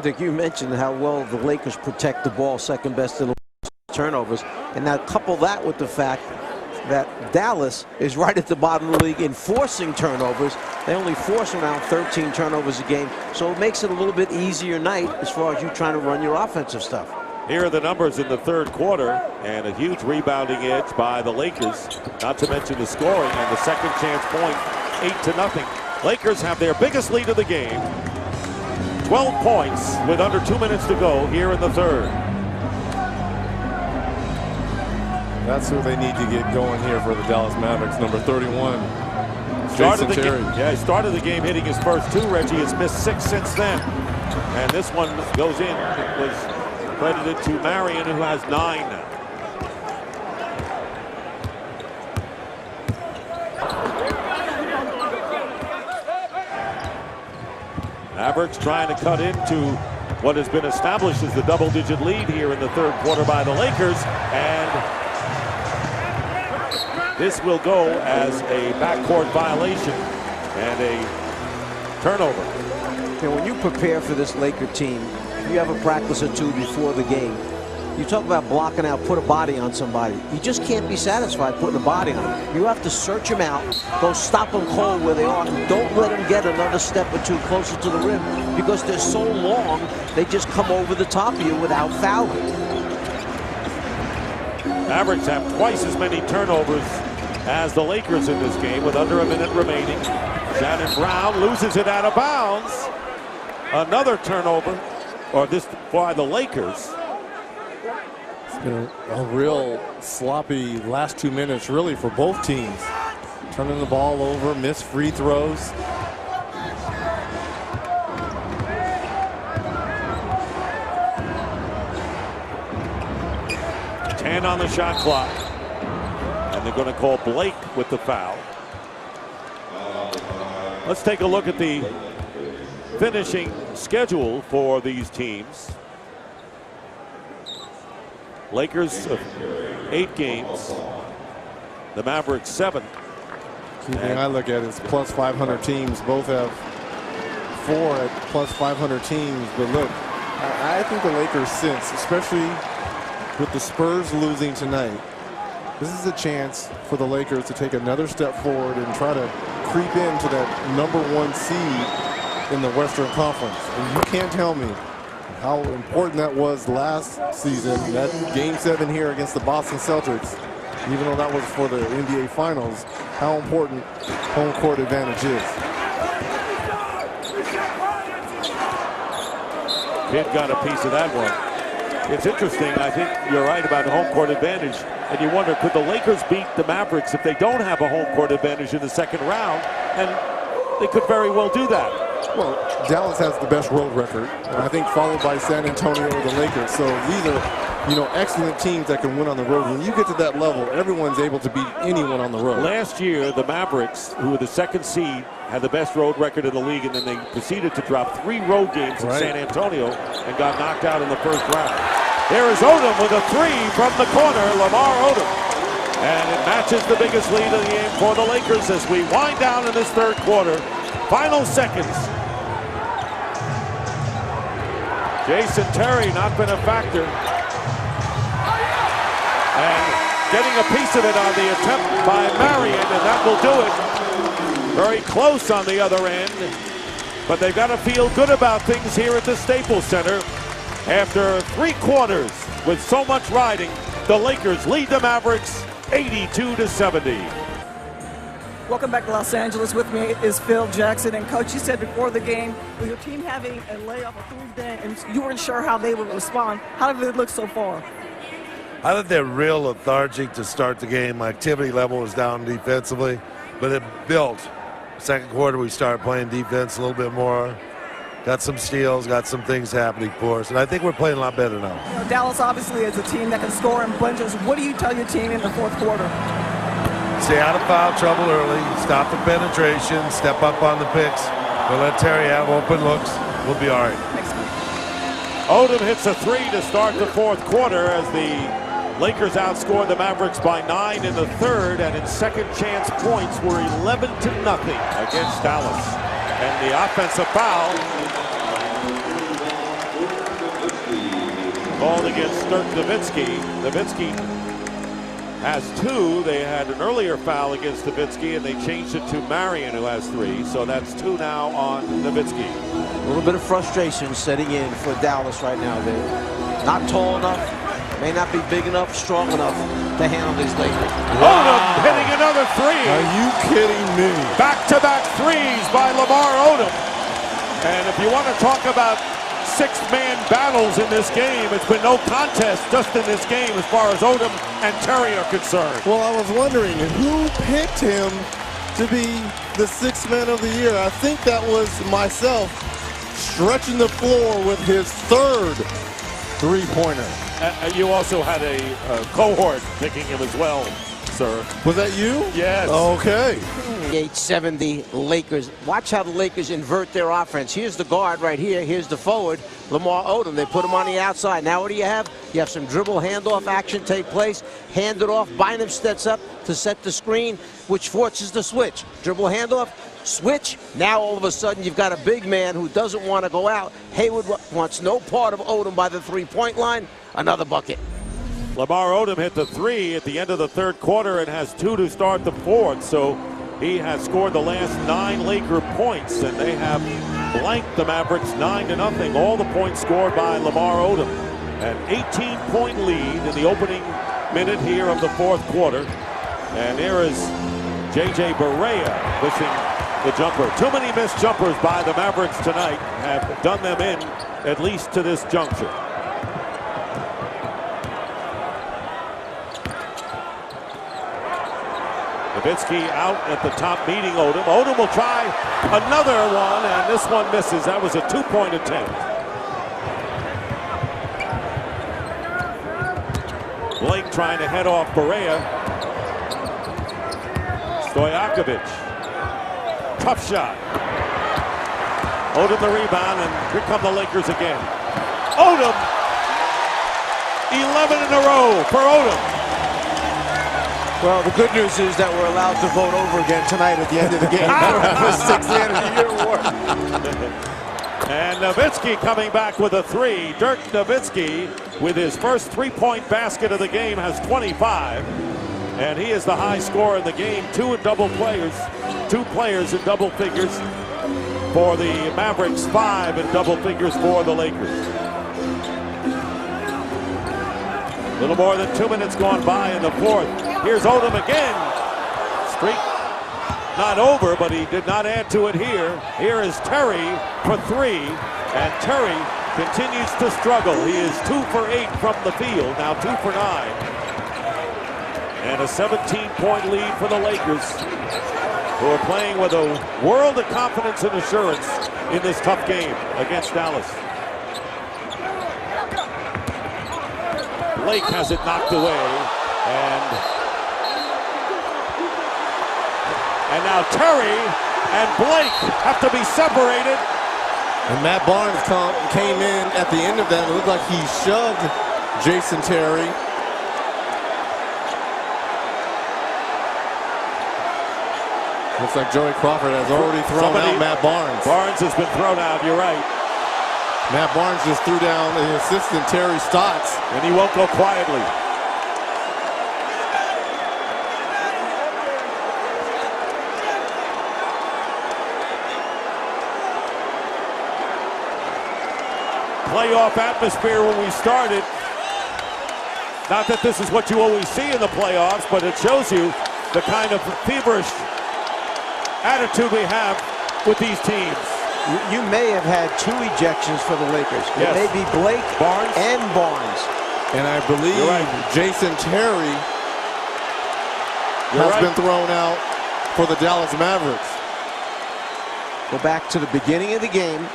Dick, you mentioned how well the Lakers protect the ball, 2nd best in the turnovers, and now couple that with the fact that Dallas is right at the bottom of the league in forcing turnovers. They only force around 13 turnovers a game, so it makes it a little bit easier night as far as you trying to run your offensive stuff. Here are the numbers in the 3rd quarter, and a huge rebounding edge by the Lakers, not to mention the scoring and the second chance point, 8-0. Lakers have their biggest lead of the game, 12 points with under 2 minutes to go here in the 3rd. That's who they need to get going here for the Dallas Mavericks, number 31. Started the game hitting his first 2. Reggie has missed 6 since then. And this one goes in. It was credited to Marion, who has 9 now. Mavericks trying to cut into what has been established as the double-digit lead here in the 3rd quarter by the Lakers. And this will go as a backcourt violation and a turnover. And when you prepare for this Laker team, you have a practice or 2 before the game. You talk about blocking out, put a body on somebody. You just can't be satisfied putting a body on them. You have to search them out, go stop them cold where they are, and don't let them get another step or 2 closer to the rim, because they're so long, they just come over the top of you without fouling. Mavericks have twice as many turnovers as the Lakers in this game with under a minute remaining. Shannon Brown loses it out of bounds. Another turnover, or this by the Lakers. It's been a real sloppy last 2 minutes really for both teams. Turning the ball over, missed free throws. On the shot clock, and they're going to call Blake with the foul. Let's take a look at the finishing schedule for these teams. Lakers 8 games, the Mavericks 7. Key thing I look at is plus 500 teams. Both have 4 at plus 500 teams. But look, I think the Lakers sense, especially with the Spurs losing tonight, this is a chance for the Lakers to take another step forward and try to creep into that #1 seed in the Western Conference. And you can't tell me how important that was last season, that Game 7 here against the Boston Celtics, even though that was for the NBA Finals, how important home court advantage is. Kid got a piece of that one. It's interesting. I think you're right about the home court advantage. And you wonder, could the Lakers beat the Mavericks if they don't have a home court advantage in the second round? And they could very well do that. Well, Dallas has the best road record, and I think followed by San Antonio or the Lakers. So these are, excellent teams that can win on the road. When you get to that level, everyone's able to beat anyone on the road. Last year, the Mavericks, who were the 2nd seed, had the best road record in the league, and then they proceeded to drop 3 road games in San Antonio and got knocked out in the first round. There is Odom with a 3 from the corner, Lamar Odom. And it matches the biggest lead of the game for the Lakers as we wind down in this third quarter. Final seconds. Jason Terry not been a factor. And getting a piece of it on the attempt by Marion, and that will do it. Very close on the other end. But they've got to feel good about things here at the Staples Center. After 3 quarters with so much riding, the Lakers lead the Mavericks 82-70. Welcome back to Los Angeles. With me is Phil Jackson. And Coach, you said before the game, with your team having a layoff a Tuesday, and you weren't sure how they would respond. How did it look so far? I think they're real lethargic to start the game. My activity level was down defensively, but it built. Second quarter, we started playing defense a little bit more. Got some steals, got some things happening for us, and I think we're playing a lot better now. Dallas obviously is a team that can score in bunches. What do you tell your team in the fourth quarter? Stay out of foul trouble early, stop the penetration, step up on the picks. We'll let Terry have open looks. We'll be all right. Odom hits a 3 to start the fourth quarter as the Lakers outscored the Mavericks by 9 in the third, and in second chance points were 11-0 against Dallas. And the offensive foul called against Dirk Nowitzki. Nowitzki has 2. They had an earlier foul against Nowitzki, and they changed it to Marion, who has 3. So that's 2 now on Nowitzki. A little bit of frustration setting in for Dallas right now. They're not tall enough, may not be big enough, strong enough to handle these Lakers. Odom hitting another 3. Are you kidding me? Back-to-back threes by Lamar Odom. And if you want to talk about 6-man battles in this game, it's been no contest just in this game as far as Odom and Terry are concerned. Well, I was wondering who picked him to be the 6th man of the year. I think that was myself, stretching the floor with his 3rd three-pointer. You also had a cohort picking him as well, sir. Was that you? Yes. Okay. 870 Lakers. Watch how the Lakers invert their offense. Here's the guard right here. Here's the forward, Lamar Odom. They put him on the outside. Now what do you have? You have some dribble handoff action take place. Hand it off. Bynum steps up to set the screen, which forces the switch. Dribble handoff. Switch. Now all of a sudden you've got a big man who doesn't want to go out. Hayward wants no part of Odom by the three-point line. Another bucket. Lamar Odom hit the 3 at the end of the third quarter and has 2 to start the fourth. So he has scored the last 9 Laker points, and they have blanked the Mavericks 9-0. All the points scored by Lamar Odom. An 18-point lead in the opening minute here of the fourth quarter. And here is J.J. Barea missing the jumper. Too many missed jumpers by the Mavericks tonight have done them in, at least to this juncture. Nowitzki out at the top meeting Odom. Odom will try another one, and this one misses. That was a two-point attempt. Blake trying to head off Barea. Stojakovic. Tough shot. Odom the rebound, and here come the Lakers again. Odom! 11 in a row for Odom. Well, the good news is that we're allowed to vote over again tonight at the end of the game. For sixth man of the year award. And Nowitzki coming back with a three. Dirk Nowitzki, with his first three-point basket of the game, has 25. And he is the high scorer in the game. Two players in double figures for the Mavericks, 5 in double figures for the Lakers. A little more than 2 minutes gone by in the fourth. Here's Odom again. Streak not over, but he did not add to it here. Here is Terry for 3, and Terry continues to struggle. He is 2 for 8 from the field, now 2 for 9. And a 17-point lead for the Lakers, who are playing with a world of confidence and assurance in this tough game against Dallas. Blake has it knocked away, and now Terry and Blake have to be separated. And Matt Barnes came in at the end of that. It looked like he shoved Jason Terry. Looks like Joey Crawford has already thrown out Matt Barnes. Barnes has been thrown out, you're right. Matt Barnes just threw down the assistant Terry Stotts. And he won't go quietly. Playoff atmosphere when we started. Not that this is what you always see in the playoffs, but it shows you the kind of feverish attitude we have with these teams. You may have had 2 ejections for the Lakers. Yes. It may be Blake Barnes and Barnes. And I believe Jason Terry has been thrown out for the Dallas Mavericks. Go back to the beginning of the game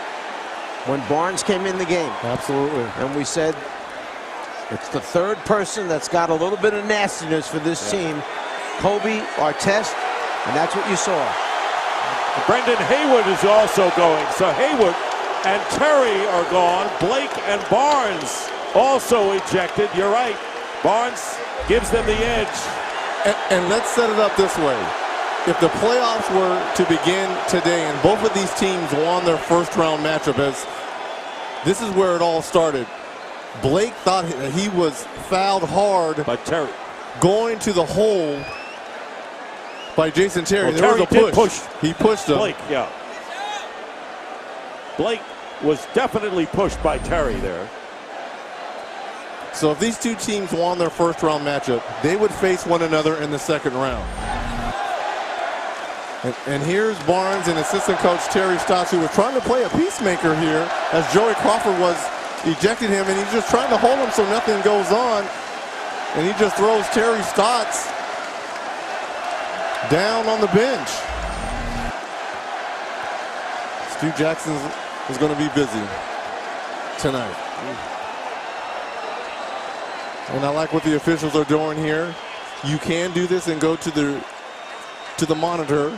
when Barnes came in the game. Absolutely. And we said it's the third person that's got a little bit of nastiness for this team. Kobe, Artest, and that's what you saw. Brendan Haywood is also going. So Haywood and Terry are gone. Blake and Barnes also ejected. You're right. Barnes gives them the edge. And let's set it up this way. If the playoffs were to begin today and both of these teams won their first round matchup, as this is where it all started. Blake thought that he was fouled hard by Terry, going to the hole by Jason Terry. Well, there Terry was a push. He pushed him. Blake, yeah. Blake was definitely pushed by Terry there. So if these two teams won their first round matchup, they would face one another in the second round. And here's Barnes and assistant coach Terry Stotts, who was trying to play a peacemaker here as Joey Crawford was ejected him, and he's just trying to hold him so nothing goes on. And he just throws Terry Stotts down on the bench. Stu Jackson is going to be busy tonight. And I like what the officials are doing here. You can do this and go to the monitor.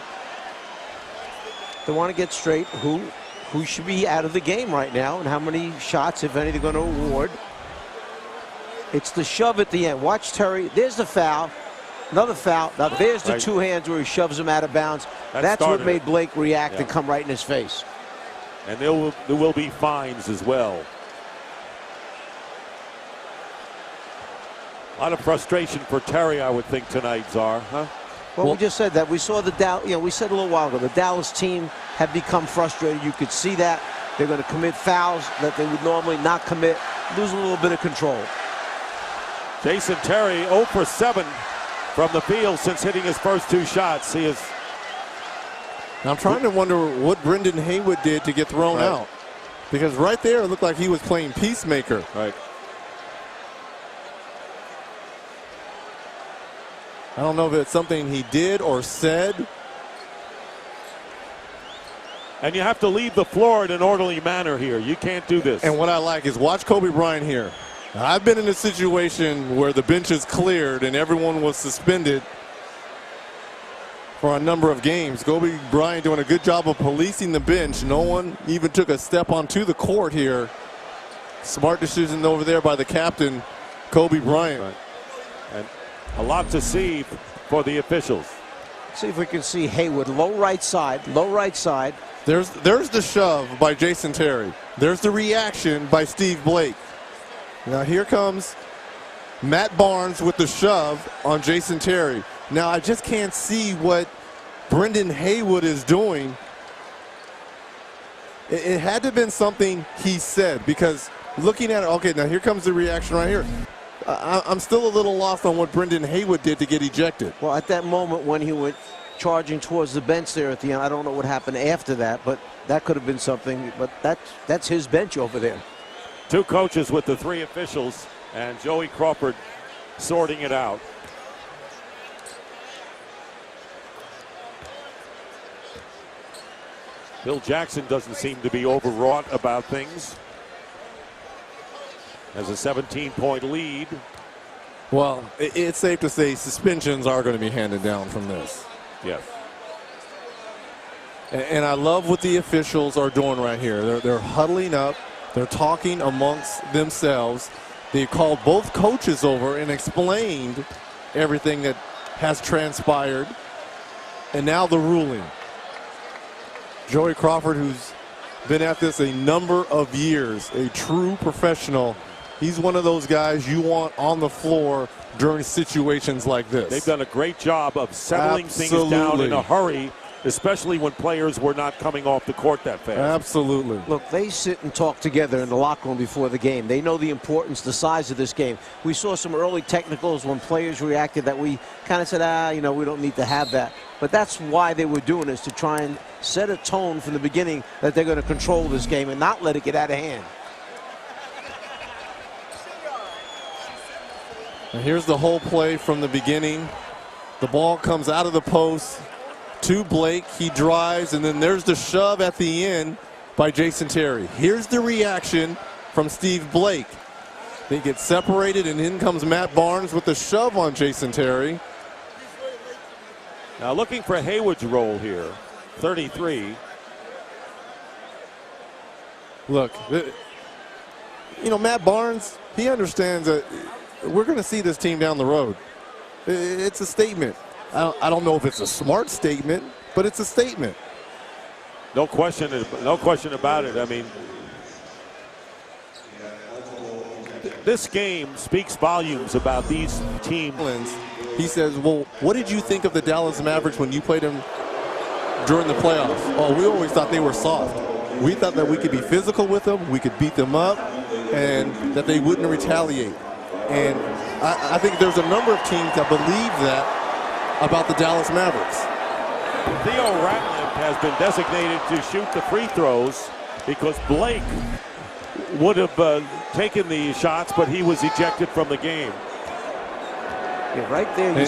They want to get straight who should be out of the game right now and how many shots, if any, they're going to award. It's the shove at the end. Watch Terry. There's the foul. Another foul. Now there's the two hands where he shoves him out of bounds. That's what made Blake react and come right in his face. And there will be fines as well. A lot of frustration for Terry, I would think, tonight, Czar, huh? Well, we just said that. We saw we said a little while ago, the Dallas team have become frustrated. You could see that. They're going to commit fouls that they would normally not commit, lose a little bit of control. Jason Terry 0 for 7 from the field since hitting his first 2 shots. He is. Now I'm trying to wonder what Brendan Haywood did to get thrown out. Because right there it looked like he was playing peacemaker. Right. I don't know if it's something he did or said. And you have to leave the floor in an orderly manner here. You can't do this. And what I like is watch Kobe Bryant here. Now, I've been in a situation where the bench is cleared and everyone was suspended for a number of games. Kobe Bryant doing a good job of policing the bench. No one even took a step onto the court here. Smart decision over there by the captain, Kobe Bryant. Right. And a lot to see for the officials. See if we can see Haywood, low right side, low right side. There's the shove by Jason Terry. There's the reaction by Steve Blake. Now here comes Matt Barnes with the shove on Jason Terry. Now I just can't see what Brendan Haywood is doing. It had to have been something he said, because looking at it, okay, now here comes the reaction right here. I'm still a little lost on what Brendan Haywood did to get ejected. Well, at that moment when he went charging towards the bench there at the end, I don't know what happened after that, but that could have been something. But that's his bench over there. 2 coaches with the 3 officials, and Joey Crawford sorting it out. Bill Jackson doesn't seem to be overwrought about things. Has a 17-point lead. Well, it's safe to say suspensions are going to be handed down from this. Yes. And I love what the officials are doing right here. They're huddling up. They're talking amongst themselves. They called both coaches over and explained everything that has transpired. And now the ruling. Joey Crawford, who's been at this a number of years, a true professional. He's one of those guys you want on the floor during situations like this. They've done a great job of settling things down in a hurry, especially when players were not coming off the court that fast. Absolutely. Look, they sit and talk together in the locker room before the game. They know the importance, the size of this game. We saw some early technicals when players reacted that we kind of said, you know, we don't need to have that. But that's why they were doing this, to try and set a tone from the beginning that they're going to control this game and not let it get out of hand. And here's the whole play from the beginning. The ball comes out of the post to Blake. He drives, and then there's the shove at the end by Jason Terry. Here's the reaction from Steve Blake. They get separated, and in comes Matt Barnes with the shove on Jason Terry. Now looking for Haywood's role here, 33. Look, you know, Matt Barnes, he understands that we're going to see this team down the road. It's a statement. I don't know if it's a smart statement, but it's a statement. No question about it. I mean, this game speaks volumes about these teams. He says, well, what did you think of the Dallas Mavericks when you played them during the playoffs? Oh, we always thought they were soft. We thought that we could be physical with them, we could beat them up, and that they wouldn't retaliate. And I think there's a number of teams that believe that about the Dallas Mavericks. Theo Ratliff has been designated to shoot the free throws because Blake would have taken the shots, but he was ejected from the game. Yeah, right there, you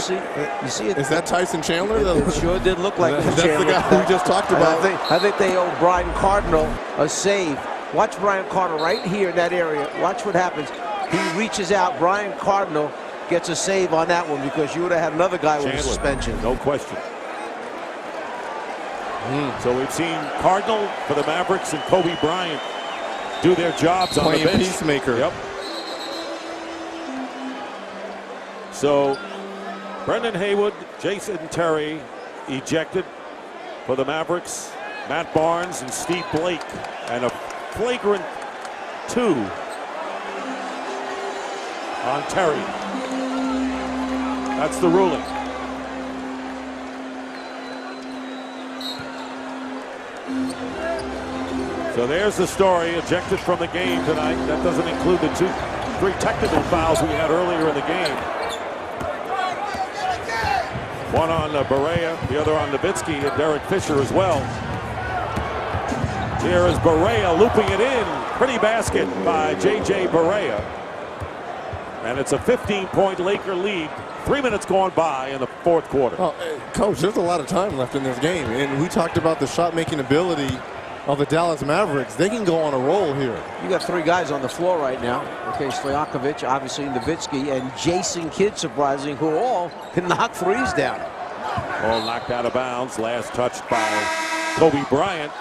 see it. Is that Tyson Chandler? It sure did look like That's Chandler. the guy we just talked about. I think they owe Brian Cardinal a save. Watch Brian Cardinal right here in that area. Watch what happens. He reaches out. Brian Cardinal gets a save on that one, because you would have had another guy with a suspension. No question. So we've seen Cardinal for the Mavericks and Kobe Bryant do their jobs on the bench. Peacemaker. Yep. So Brendan Haywood, Jason Terry ejected for the Mavericks. Matt Barnes and Steve Blake, and a flagrant 2 on Terry. That's the ruling. So there's the story. Ejected from the game tonight. That doesn't include the 3 technical fouls we had earlier in the game. One on Barea, the other on Nowitzki, and Derek Fisher as well. Here is Barea looping it in. Pretty basket by J.J. Barea. And it's a 15-point Laker lead. 3 minutes gone by in the fourth quarter. Oh, Coach, there's a lot of time left in this game. And we talked about the shot-making ability of the Dallas Mavericks. They can go on a roll here. You got 3 guys on the floor right now. Okay, Stojakovic, obviously Nowitzki, and Jason Kidd, surprising, who all can knock threes down. All knocked out of bounds. Last touched by Kobe Bryant.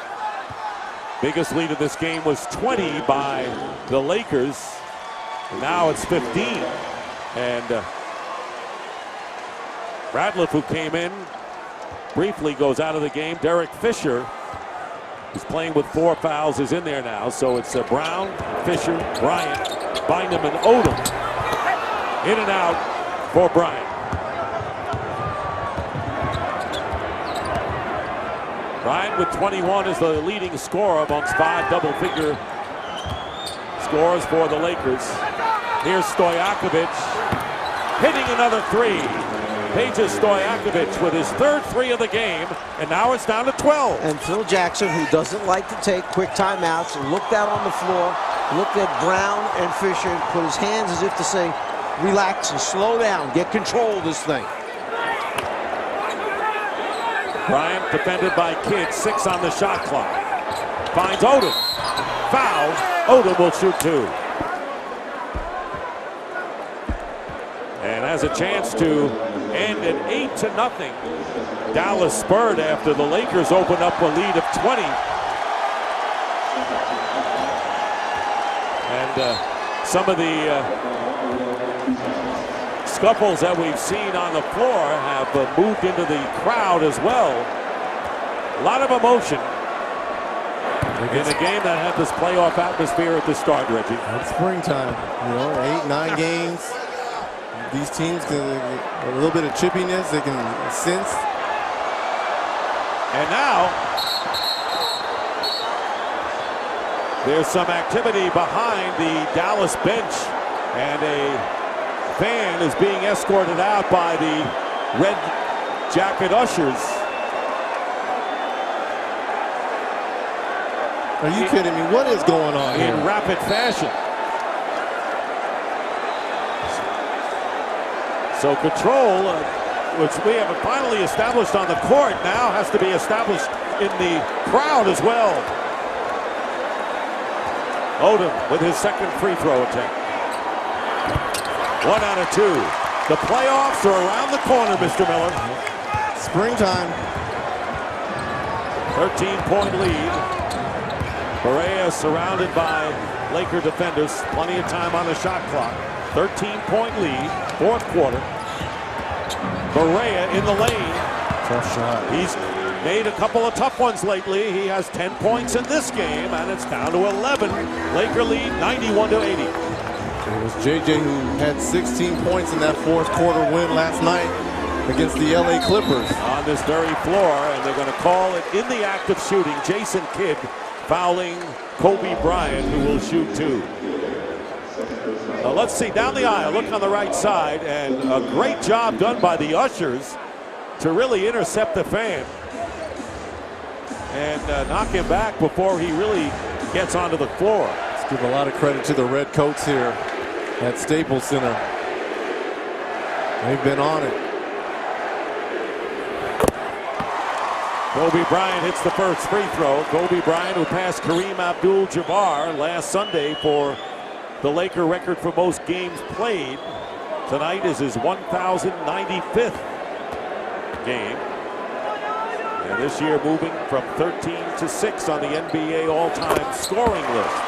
Biggest lead of this game was 20 by the Lakers. And now it's 15. And Radliff, who came in briefly, goes out of the game. Derek Fisher, who's playing with 4 fouls, is in there now. So it's Brown, Fisher, Bryant, Bynum, and Odom. In and out for Bryant. Bryant with 21 is the leading scorer amongst 5 double-figure scores for the Lakers. Here's Stojakovic hitting another 3. Pages Stojakovic with his 3rd 3 of the game, and now it's down to 12. And Phil Jackson, who doesn't like to take quick timeouts, looked out on the floor, looked at Brown and Fisher, and put his hands as if to say, relax and slow down, get control of this thing. Bryant defended by Kidd, 6 on the shot clock. Finds Odom. Foul. Odom will shoot 2. And has a chance to end at 8-0. Dallas spurred after the Lakers opened up a lead of 20. And some of the scuffles that we've seen on the floor have moved into the crowd as well. A lot of emotion in a game that had this playoff atmosphere at the start, Reggie. It's springtime, 8-9 games. These teams can a little bit of chippiness they can sense. And now there's some activity behind the Dallas bench, and a fan is being escorted out by the red jacket ushers. Are you kidding me? What is going on here? In rapid fashion. So control, which we have finally established on the court, now has to be established in the crowd as well. Odom with his 2nd free throw attempt. 1 out of 2. The playoffs are around the corner, Mr. Miller. Springtime. 13-point lead. Barea surrounded by Laker defenders. Plenty of time on the shot clock. 13-point lead, 4th quarter. Barea in the lane. Tough shot. He's made a couple of tough ones lately. He has 10 points in this game, and it's down to 11. Laker lead 91-80. It was JJ who had 16 points in that 4th quarter win last night against the LA Clippers. On this very floor, and they're going to call it in the act of shooting. Jason Kidd fouling Kobe Bryant, who will shoot 2. Now let's see, down the aisle, look on the right side, and a great job done by the ushers to really intercept the fan and knock him back before he really gets onto the floor. Let's give a lot of credit to the red coats here at Staples Center. They've been on it. Kobe Bryant hits the first free throw. Kobe Bryant, who passed Kareem Abdul-Jabbar last Sunday for the Laker record for most games played. Tonight is his 1,095th game. And this year moving from 13 to 6 on the NBA all-time scoring list.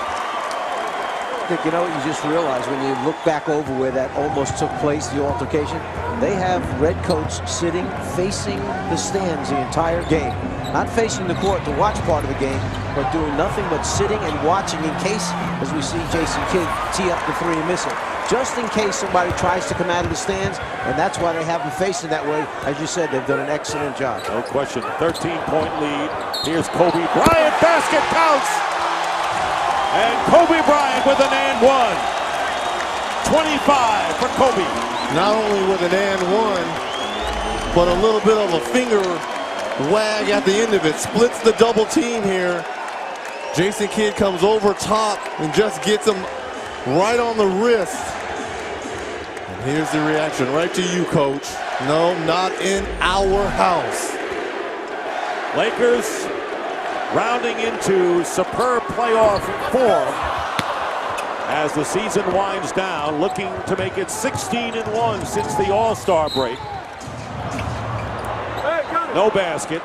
Dick, you know what you just realized when you look back over where that almost took place, the altercation? They have red coats sitting facing the stands the entire game. Not facing the court to watch part of the game, but doing nothing but sitting and watching in case, as we see Jason Kidd tee up the 3 and miss it. Just in case somebody tries to come out of the stands, and that's why they have them facing that way. As you said, they've done an excellent job. No question, 13-point lead. Here's Kobe Bryant, basket counts! And Kobe Bryant with an and 1. 25 for Kobe. Not only with an and one, but a little bit of a finger wag at the end of it. Splits the double team here. Jason Kidd comes over top and just gets him right on the wrist. And here's the reaction right to you, coach. No, not in our house. Lakers rounding into superb playoff form as the season winds down, looking to make it 16-1 since the All-Star break. No basket.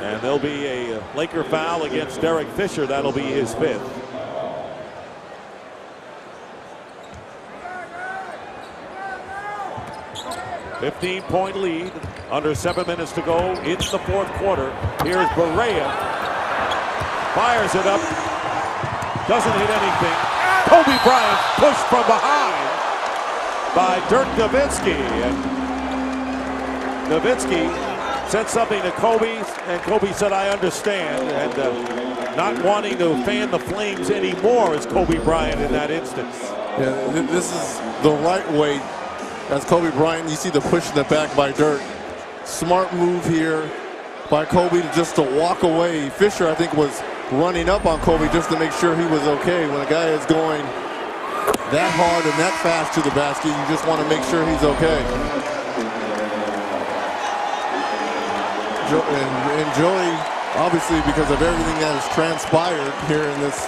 And there'll be a Laker foul against Derek Fisher. That'll be his 5th. $15-point lead. Under 7 minutes to go in the 4th quarter. Here's Barea. Fires it up. Doesn't hit anything. Kobe Bryant pushed from behind by Dirk Nowitzki. And Nowitzki said something to Kobe, and Kobe said, "I understand." And not wanting to fan the flames anymore is Kobe Bryant in that instance. Yeah, this is the right way. As Kobe Bryant, you see the push in the back by Dirk. Smart move here by Kobe to walk away. Fisher, I think, was running up on Kobe just to make sure he was okay. When a guy is going that hard and that fast to the basket, you just want to make sure he's okay. And Joey, obviously, because of everything that has transpired here in this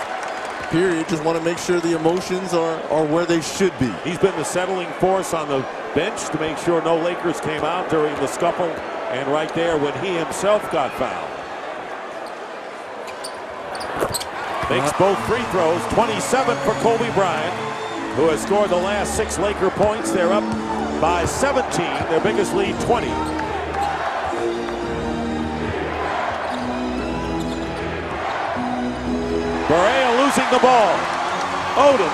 period, just want to make sure the emotions are where they should be. He's been the settling force on the bench to make sure no Lakers came out during the scuffle, and right there when he himself got fouled. Makes both free throws. 27 for Kobe Bryant, who has scored the last 6 Laker points. They're up by 17, their biggest lead 20. Barea losing the ball. Odom.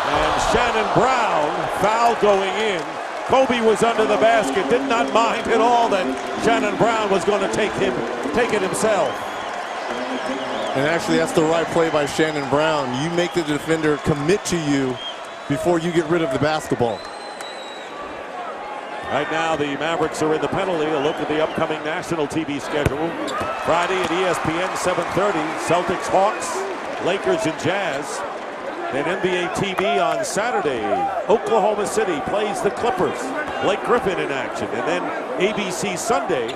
And Shannon Brown, foul going in. Kobe was under the basket, did not mind at all that Shannon Brown was going to take it himself. And actually, that's the right play by Shannon Brown. You make the defender commit to you before you get rid of the basketball. Right now, the Mavericks are in the penalty. A look at the upcoming national TV schedule. Friday at ESPN, 7:30, Celtics, Hawks, Lakers, and Jazz. Then NBA TV on Saturday. Oklahoma City plays the Clippers. Blake Griffin in action. And then ABC Sunday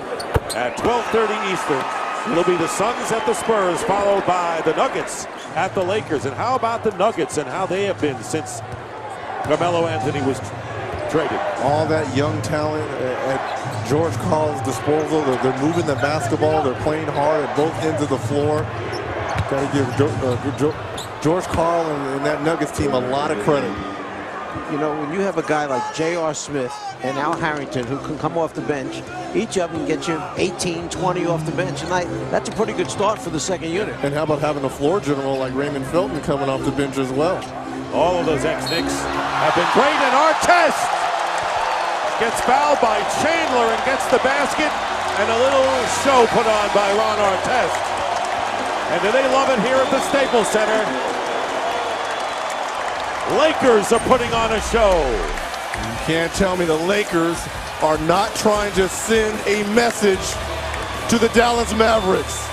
at 12:30 Eastern. It'll be the Suns at the Spurs, followed by the Nuggets at the Lakers. And how about the Nuggets and how they have been since Carmelo Anthony was traded? All that young talent at George Karl's disposal. They're moving the basketball. They're playing hard at both ends of the floor. Got to give George Karl and that Nuggets team a lot of credit. You know, when you have a guy like J.R. Smith and Al Harrington who can come off the bench, each of them get you 18, 20 off the bench. And that's a pretty good start for the second unit. And how about having a floor general like Raymond Felton coming off the bench as well? All of those ex-Knicks have been great. And Artest gets fouled by Chandler and gets the basket. And a little show put on by Ron Artest. And do they love it here at the Staples Center? Lakers are putting on a show. You can't tell me the Lakers are not trying to send a message to the Dallas Mavericks.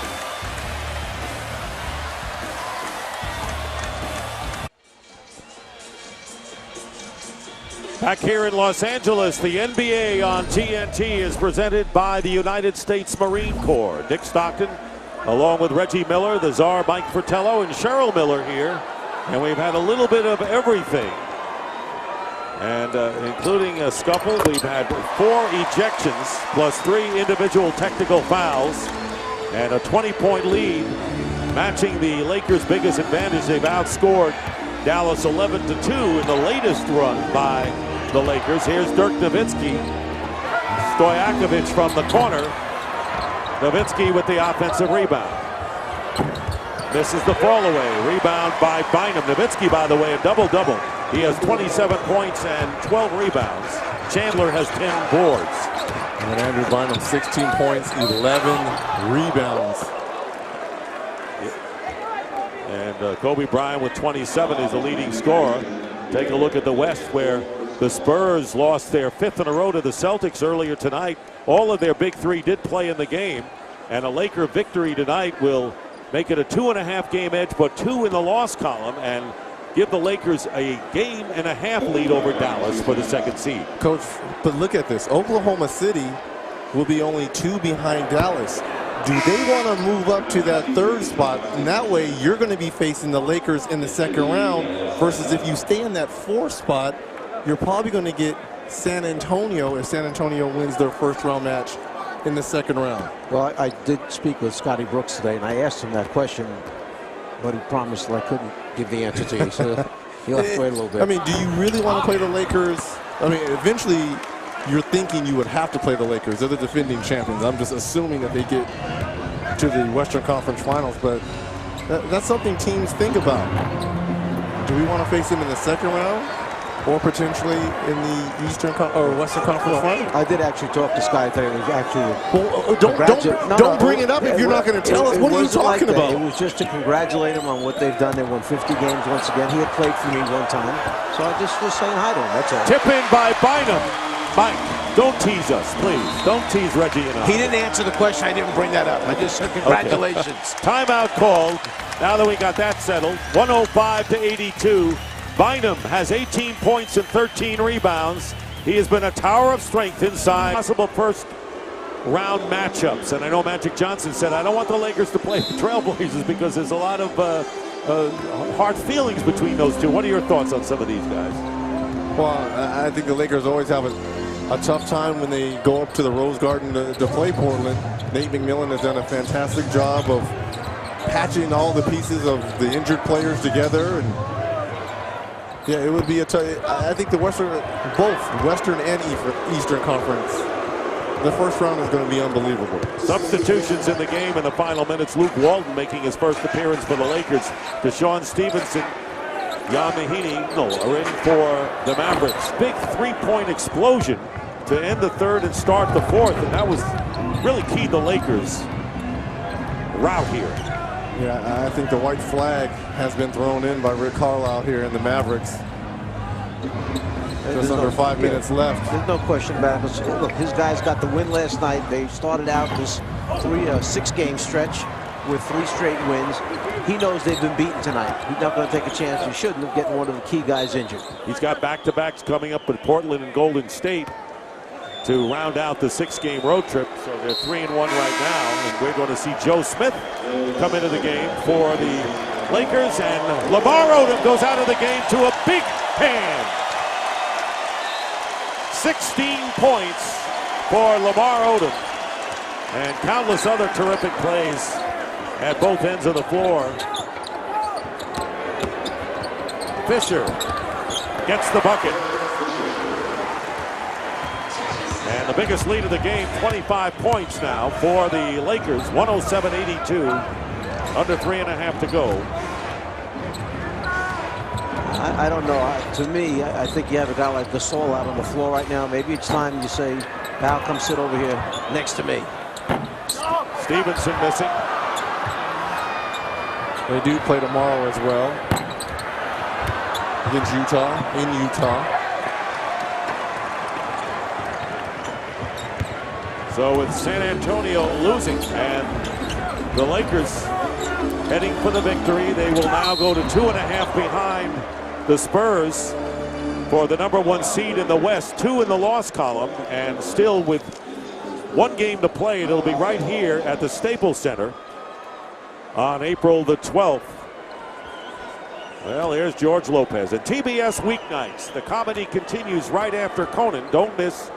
Back here in Los Angeles, the NBA on TNT is presented by the United States Marine Corps. Dick Stockton, along with Reggie Miller, the czar Mike Fratello, and Cheryl Miller here. And we've had a little bit of everything. And including a scuffle, we've had 4 ejections plus 3 individual technical fouls and a 20-point lead, matching the Lakers' biggest advantage. They've outscored Dallas 11-2 in the latest run by the Lakers. Here's Dirk Nowitzki. Stojakovic from the corner. Nowitzki with the offensive rebound. Misses the fall away. Rebound by Bynum. Nowitzki, by the way, a double-double. He has 27 points and 12 rebounds. Chandler has 10 boards. And Andrew Bynum, 16 points, 11 rebounds. And And Kobe Bryant with 27 is the leading scorer. Take a look at the West, where the Spurs lost their 5th in a row to the Celtics earlier tonight. All of their big three did play in the game, and a Laker victory tonight will make it a 2.5 game edge, but 2 in the loss column, and give the Lakers a 1.5 game lead over Dallas for the 2nd seed. Coach, but look at this. Oklahoma City will be only 2 behind Dallas. Do they want to move up to that 3rd spot? And that way you're going to be facing the Lakers in the 2nd round, versus if you stay in that 4th spot, you're probably going to get San Antonio if San Antonio wins their 1st round match in the 2nd round. Well, I did speak with Scotty Brooks today, and I asked him that question, but he promised that I couldn't give the answer to you, so he'll have to wait a little bit. I mean, do you really want to play the Lakers? I mean, eventually you're thinking you would have to play the Lakers. They're the defending champions. I'm just assuming that they get to the Western Conference Finals, but that's something teams think about. Do we want to face them in the 2nd round, or potentially in the Eastern or Western Conference Finals? I did actually talk to Scotty today. It was actually don't bring it up if you're not going to tell us. What are you talking about? It was just to congratulate him on what they've done. They won 50 games once again. He had played for me one time, so I just was saying hi to him. That's all. Tip in by Bynum. Mike, don't tease us, please. Don't tease Reggie and I. He didn't answer the question. I didn't bring that up. I just said congratulations. Okay. Timeout called. Now that we got that settled, 105-82. Bynum has 18 points and 13 rebounds. He has been a tower of strength inside possible 1st round matchups. And I know Magic Johnson said, I don't want the Lakers to play the Trailblazers because there's a lot of hard feelings between those two. What are your thoughts on some of these guys? Well, I think the Lakers always have a tough time when they go up to the Rose Garden to play Portland. Nate McMillan has done a fantastic job of patching all the pieces of the injured players together, and yeah, it would be I think the both Western and Eastern Conference, the 1st round is going to be unbelievable. Substitutions in the game in the final minutes. Luke Walton making his 1st appearance for the Lakers. Deshaun Stevenson, Jan Mahinmi are in for the Mavericks. Big 3-point explosion to end the 3rd and start the 4th, and that was really key to the Lakers' route here. Yeah, I think the white flag has been thrown in by Rick Carlisle here in the Mavericks. Just under 5 minutes left. There's no question about it. Look, his guys got the win last night. They started out this 6-game stretch with 3 straight wins. He knows they've been beaten tonight. He's not going to take a chance. He shouldn't have getting one of the key guys injured. He's got back-to-backs coming up with Portland and Golden State to round out the 6-game road trip. So they're 3-1 right now, and we're going to see Joe Smith come into the game for the Lakers, and Lamar Odom goes out of the game to a big hand. 16 points for Lamar Odom, and countless other terrific plays at both ends of the floor. Fisher gets the bucket. And the biggest lead of the game, 25 points now for the Lakers, 107-82, under 3.5 to go. I don't know. To me, I think you have a guy like Gasol out on the floor right now. Maybe it's time you say, Al, come sit over here next to me. Stevenson missing. They do play tomorrow as well against Utah, in Utah. So with San Antonio losing and the Lakers heading for the victory, they will now go to 2.5 behind the Spurs for the #1 seed in the West, 2 in the loss column, and still with 1 game to play. It'll be right here at the Staples Center on April the 12th. Well, here's George Lopez. And TBS weeknights, the comedy continues right after Conan. Don't miss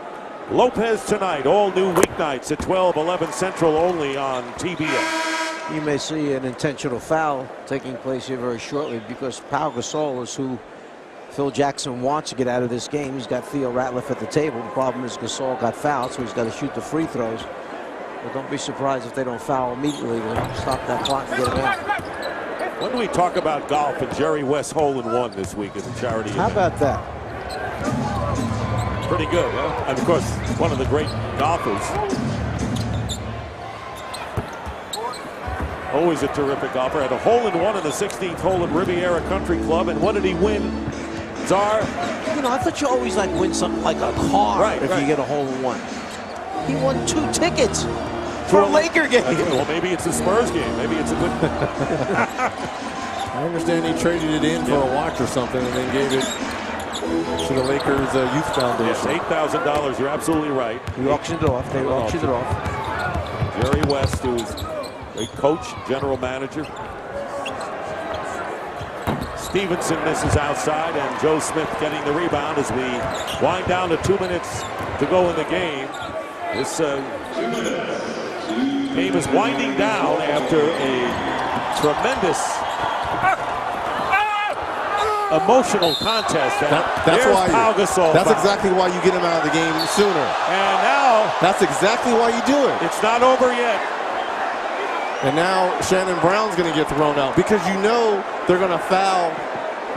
Lopez tonight, all new weeknights at 12/11 Central, only on TBS. You may see an intentional foul taking place here very shortly, because Pau Gasol is who Phil Jackson wants to get out of this game. He's got Theo Ratliff at the table. The problem is Gasol got fouled, so he's got to shoot the free throws. But don't be surprised if they don't foul immediately to stop that clock and get it in. When do we talk about golf and Jerry West hole-in-one this week as a charity event? How about that? Pretty good, huh? And of course, one of the great golfers. Always a terrific golfer. Had a hole-in-one in the 16th hole at Riviera Country Club. And what did he win, Czar? You know, I thought you always like win something like a car if you get a hole-in-one. He won 2 tickets for a Laker game. Well, maybe it's a Spurs game. Maybe it's a good. I understand he traded it in for a watch or something and then gave it to the Lakers Youth Foundation. Yes, $8,000. You're absolutely right. We auctioned it off. They auctioned it off. Jerry West, who's a coach, general manager. Stevenson misses outside, and Joe Smith getting the rebound as we wind down to 2 minutes to go in the game. This game is winding down after a tremendous emotional contest. That's why Pau Gasol. That's exactly why you get him out of the game sooner. And now that's exactly why you do it. It's not over yet. And now Shannon Brown's going to get thrown out because you know they're going to foul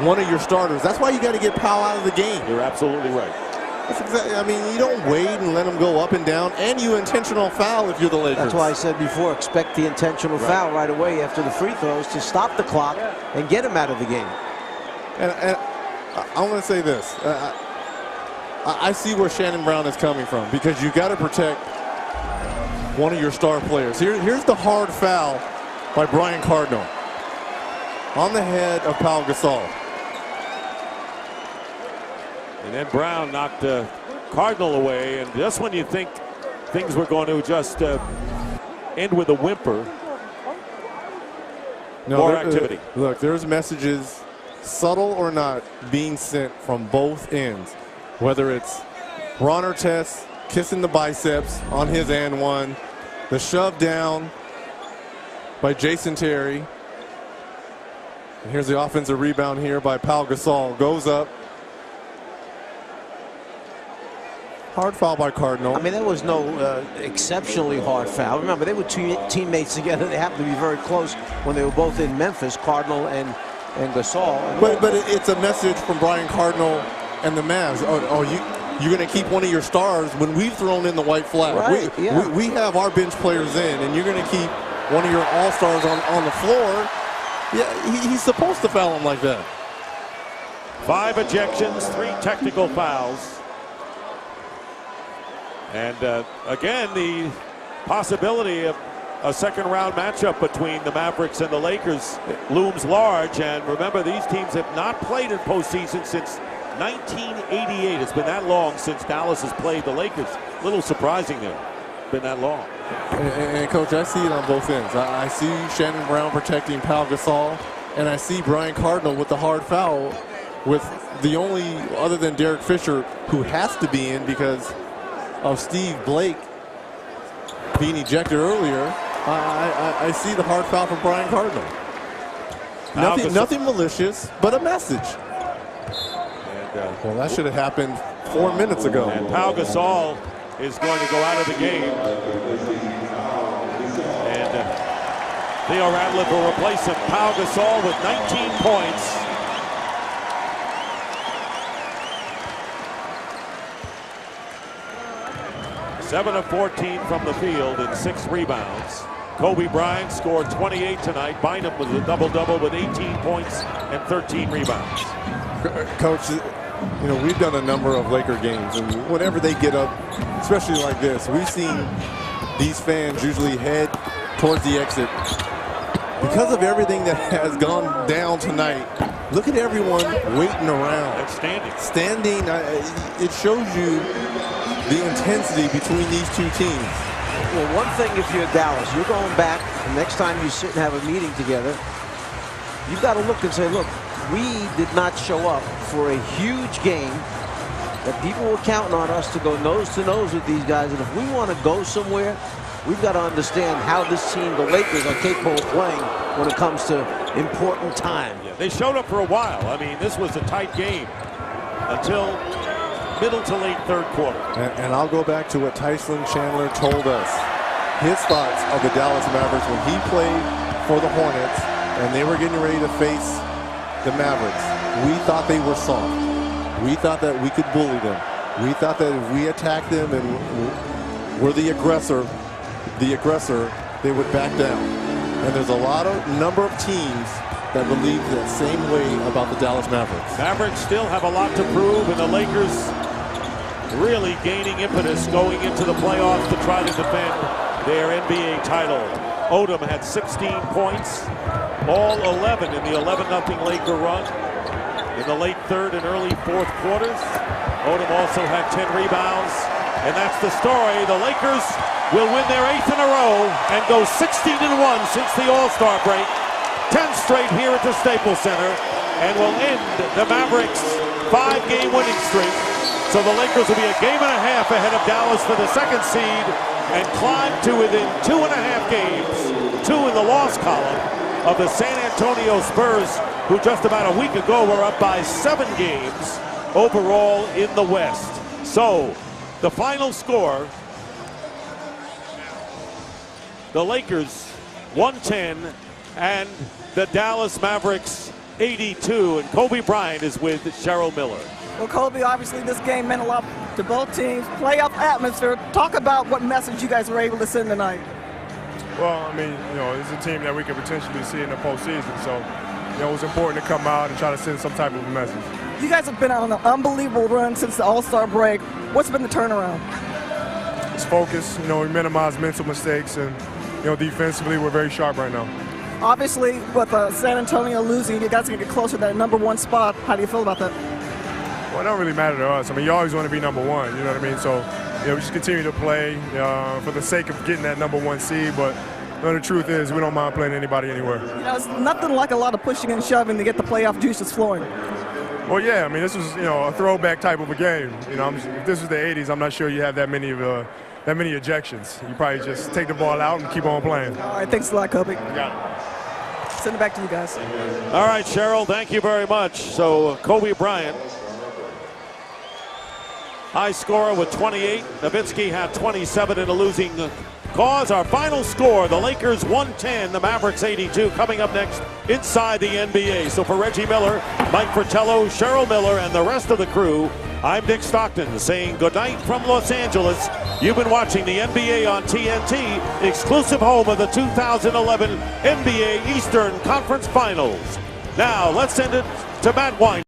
one of your starters. That's why you got to get Powell out of the game. You're absolutely right. That's exactly. I mean, you don't wait and let him go up and down, and you intentional foul if you're the Lakers. That's why I said before, expect the intentional foul right away after the free throws to stop the clock and get him out of the game. And I want to say this. I see where Shannon Brown is coming from because you got to protect one of your star players. Here's the hard foul by Brian Cardinal on the head of Pau Gasol. And then Brown knocked Cardinal away, and just when you think things were going to just end with a whimper, more activity. Look, there's messages, subtle or not, being sent from both ends, whether it's Ron Artest kissing the biceps on his and one, the shove down by Jason Terry. And here's the offensive rebound here by Pau Gasol. Goes up. Hard foul by Cardinal. I mean, that was no exceptionally hard foul. Remember, they were two teammates together. They happened to be very close when they were both in Memphis, Cardinal and Gasol. But it's a message from Brian Cardinal and the Mavs. You're going to keep one of your stars when we've thrown in the white flag. Right, we have our bench players in, and you're going to keep one of your all-stars on the floor. Yeah, he's supposed to foul him like that. 5 ejections, 3 technical fouls. And again, the possibility of a second-round matchup between the Mavericks and the Lakers looms large. And remember, these teams have not played in postseason since 1988. It's been that long since Dallas has played the Lakers. A little surprising there. It's been that long. And Coach, I see it on both ends. I see Shannon Brown protecting Pau Gasol, and I see Brian Cardinal with the hard foul, with the only other than Derek Fisher who has to be in because of Steve Blake being ejected earlier. I see the hard foul from Brian Cardinal. Nothing malicious, but a message. Well, that should have happened 4 minutes ago. And Pau Gasol is going to go out of the game. And Theo Radcliffe will replace him. Pau Gasol with 19 points. Seven of 14 from the field and 6 rebounds. Kobe Bryant scored 28 tonight. Bynum was a double-double with 18 points and 13 rebounds. Coach, you know, we've done a number of Laker games, and whenever they get up, especially like this, we've seen these fans usually head towards the exit. Because of everything that has gone down tonight, look at everyone waiting around. And standing. It shows you the intensity between these two teams. Well, one thing, if you're Dallas, you're going back, and next time you sit and have a meeting together, you've got to look and say, look, we did not show up for a huge game that people were counting on us to go nose to nose with these guys. And if we want to go somewhere, we've got to understand how this team, the Lakers, are capable of playing when it comes to important time. Yeah, they showed up for a while. I mean, this was a tight game until middle to late third quarter. And I'll go back to what Tyson Chandler told us. His thoughts of the Dallas Mavericks when he played for the Hornets and they were getting ready to face the Mavericks. We thought they were soft. We thought that we could bully them. We thought that if we attacked them and were the aggressor, they would back down. And there's a number of teams that believe the same way about the Dallas Mavericks. Mavericks still have a lot to prove, and the Lakers really gaining impetus going into the playoffs to try to defend their NBA title. Odom had 16 points, all 11 in the 11-0 Laker run in the late third and early fourth quarters. Odom also had 10 rebounds, and that's the story. The Lakers will win their 8th in a row and go 16-1 since the All-Star break. 10 straight here at the Staples Center, and will end the Mavericks' 5-game winning streak. So the Lakers will be a game and a half ahead of Dallas for the second seed and climb to within 2.5 games, 2 in the loss column, of the San Antonio Spurs, who just about a week ago were up by 7 games overall in the West. So the final score, the Lakers 110 and the Dallas Mavericks 82, and Kobe Bryant is with Cheryl Miller. Well, Kobe, obviously this game meant a lot to both teams. Playoff atmosphere. Talk about what message you guys were able to send tonight. Well, I mean, it's a team that we could potentially see in the postseason, so it was important to come out and try to send some type of a message. You guys have been on an unbelievable run since the All-Star break. What's been the turnaround? It's focus. We minimize mental mistakes, and defensively we're very sharp right now. Obviously, with San Antonio losing, you guys can get closer to that #1 spot. How do you feel about that? Well, it don't really matter to us. I mean, you always want to be #1, you know what I mean? So, we just continue to play for the sake of getting that #1 seed, but the truth is we don't mind playing anybody anywhere. It's nothing like a lot of pushing and shoving to get the playoff juices flowing. Well, yeah, I mean, this was, a throwback type of a game. If this was the 80s, I'm not sure you have that many ejections. You probably just take the ball out and keep on playing. All right, thanks a lot, Kobe. You got it. Send it back to you guys. All right, Cheryl, thank you very much. So Kobe Bryant, high scorer with 28. Nowitzki had 27 in a losing cause. Our final score, the Lakers 110, the Mavericks 82. Coming up next, Inside the NBA. So for Reggie Miller, Mike Fratello, Cheryl Miller, and the rest of the crew, I'm Dick Stockton saying goodnight from Los Angeles. You've been watching the NBA on TNT, exclusive home of the 2011 NBA Eastern Conference Finals. Now let's send it to Matt Wine.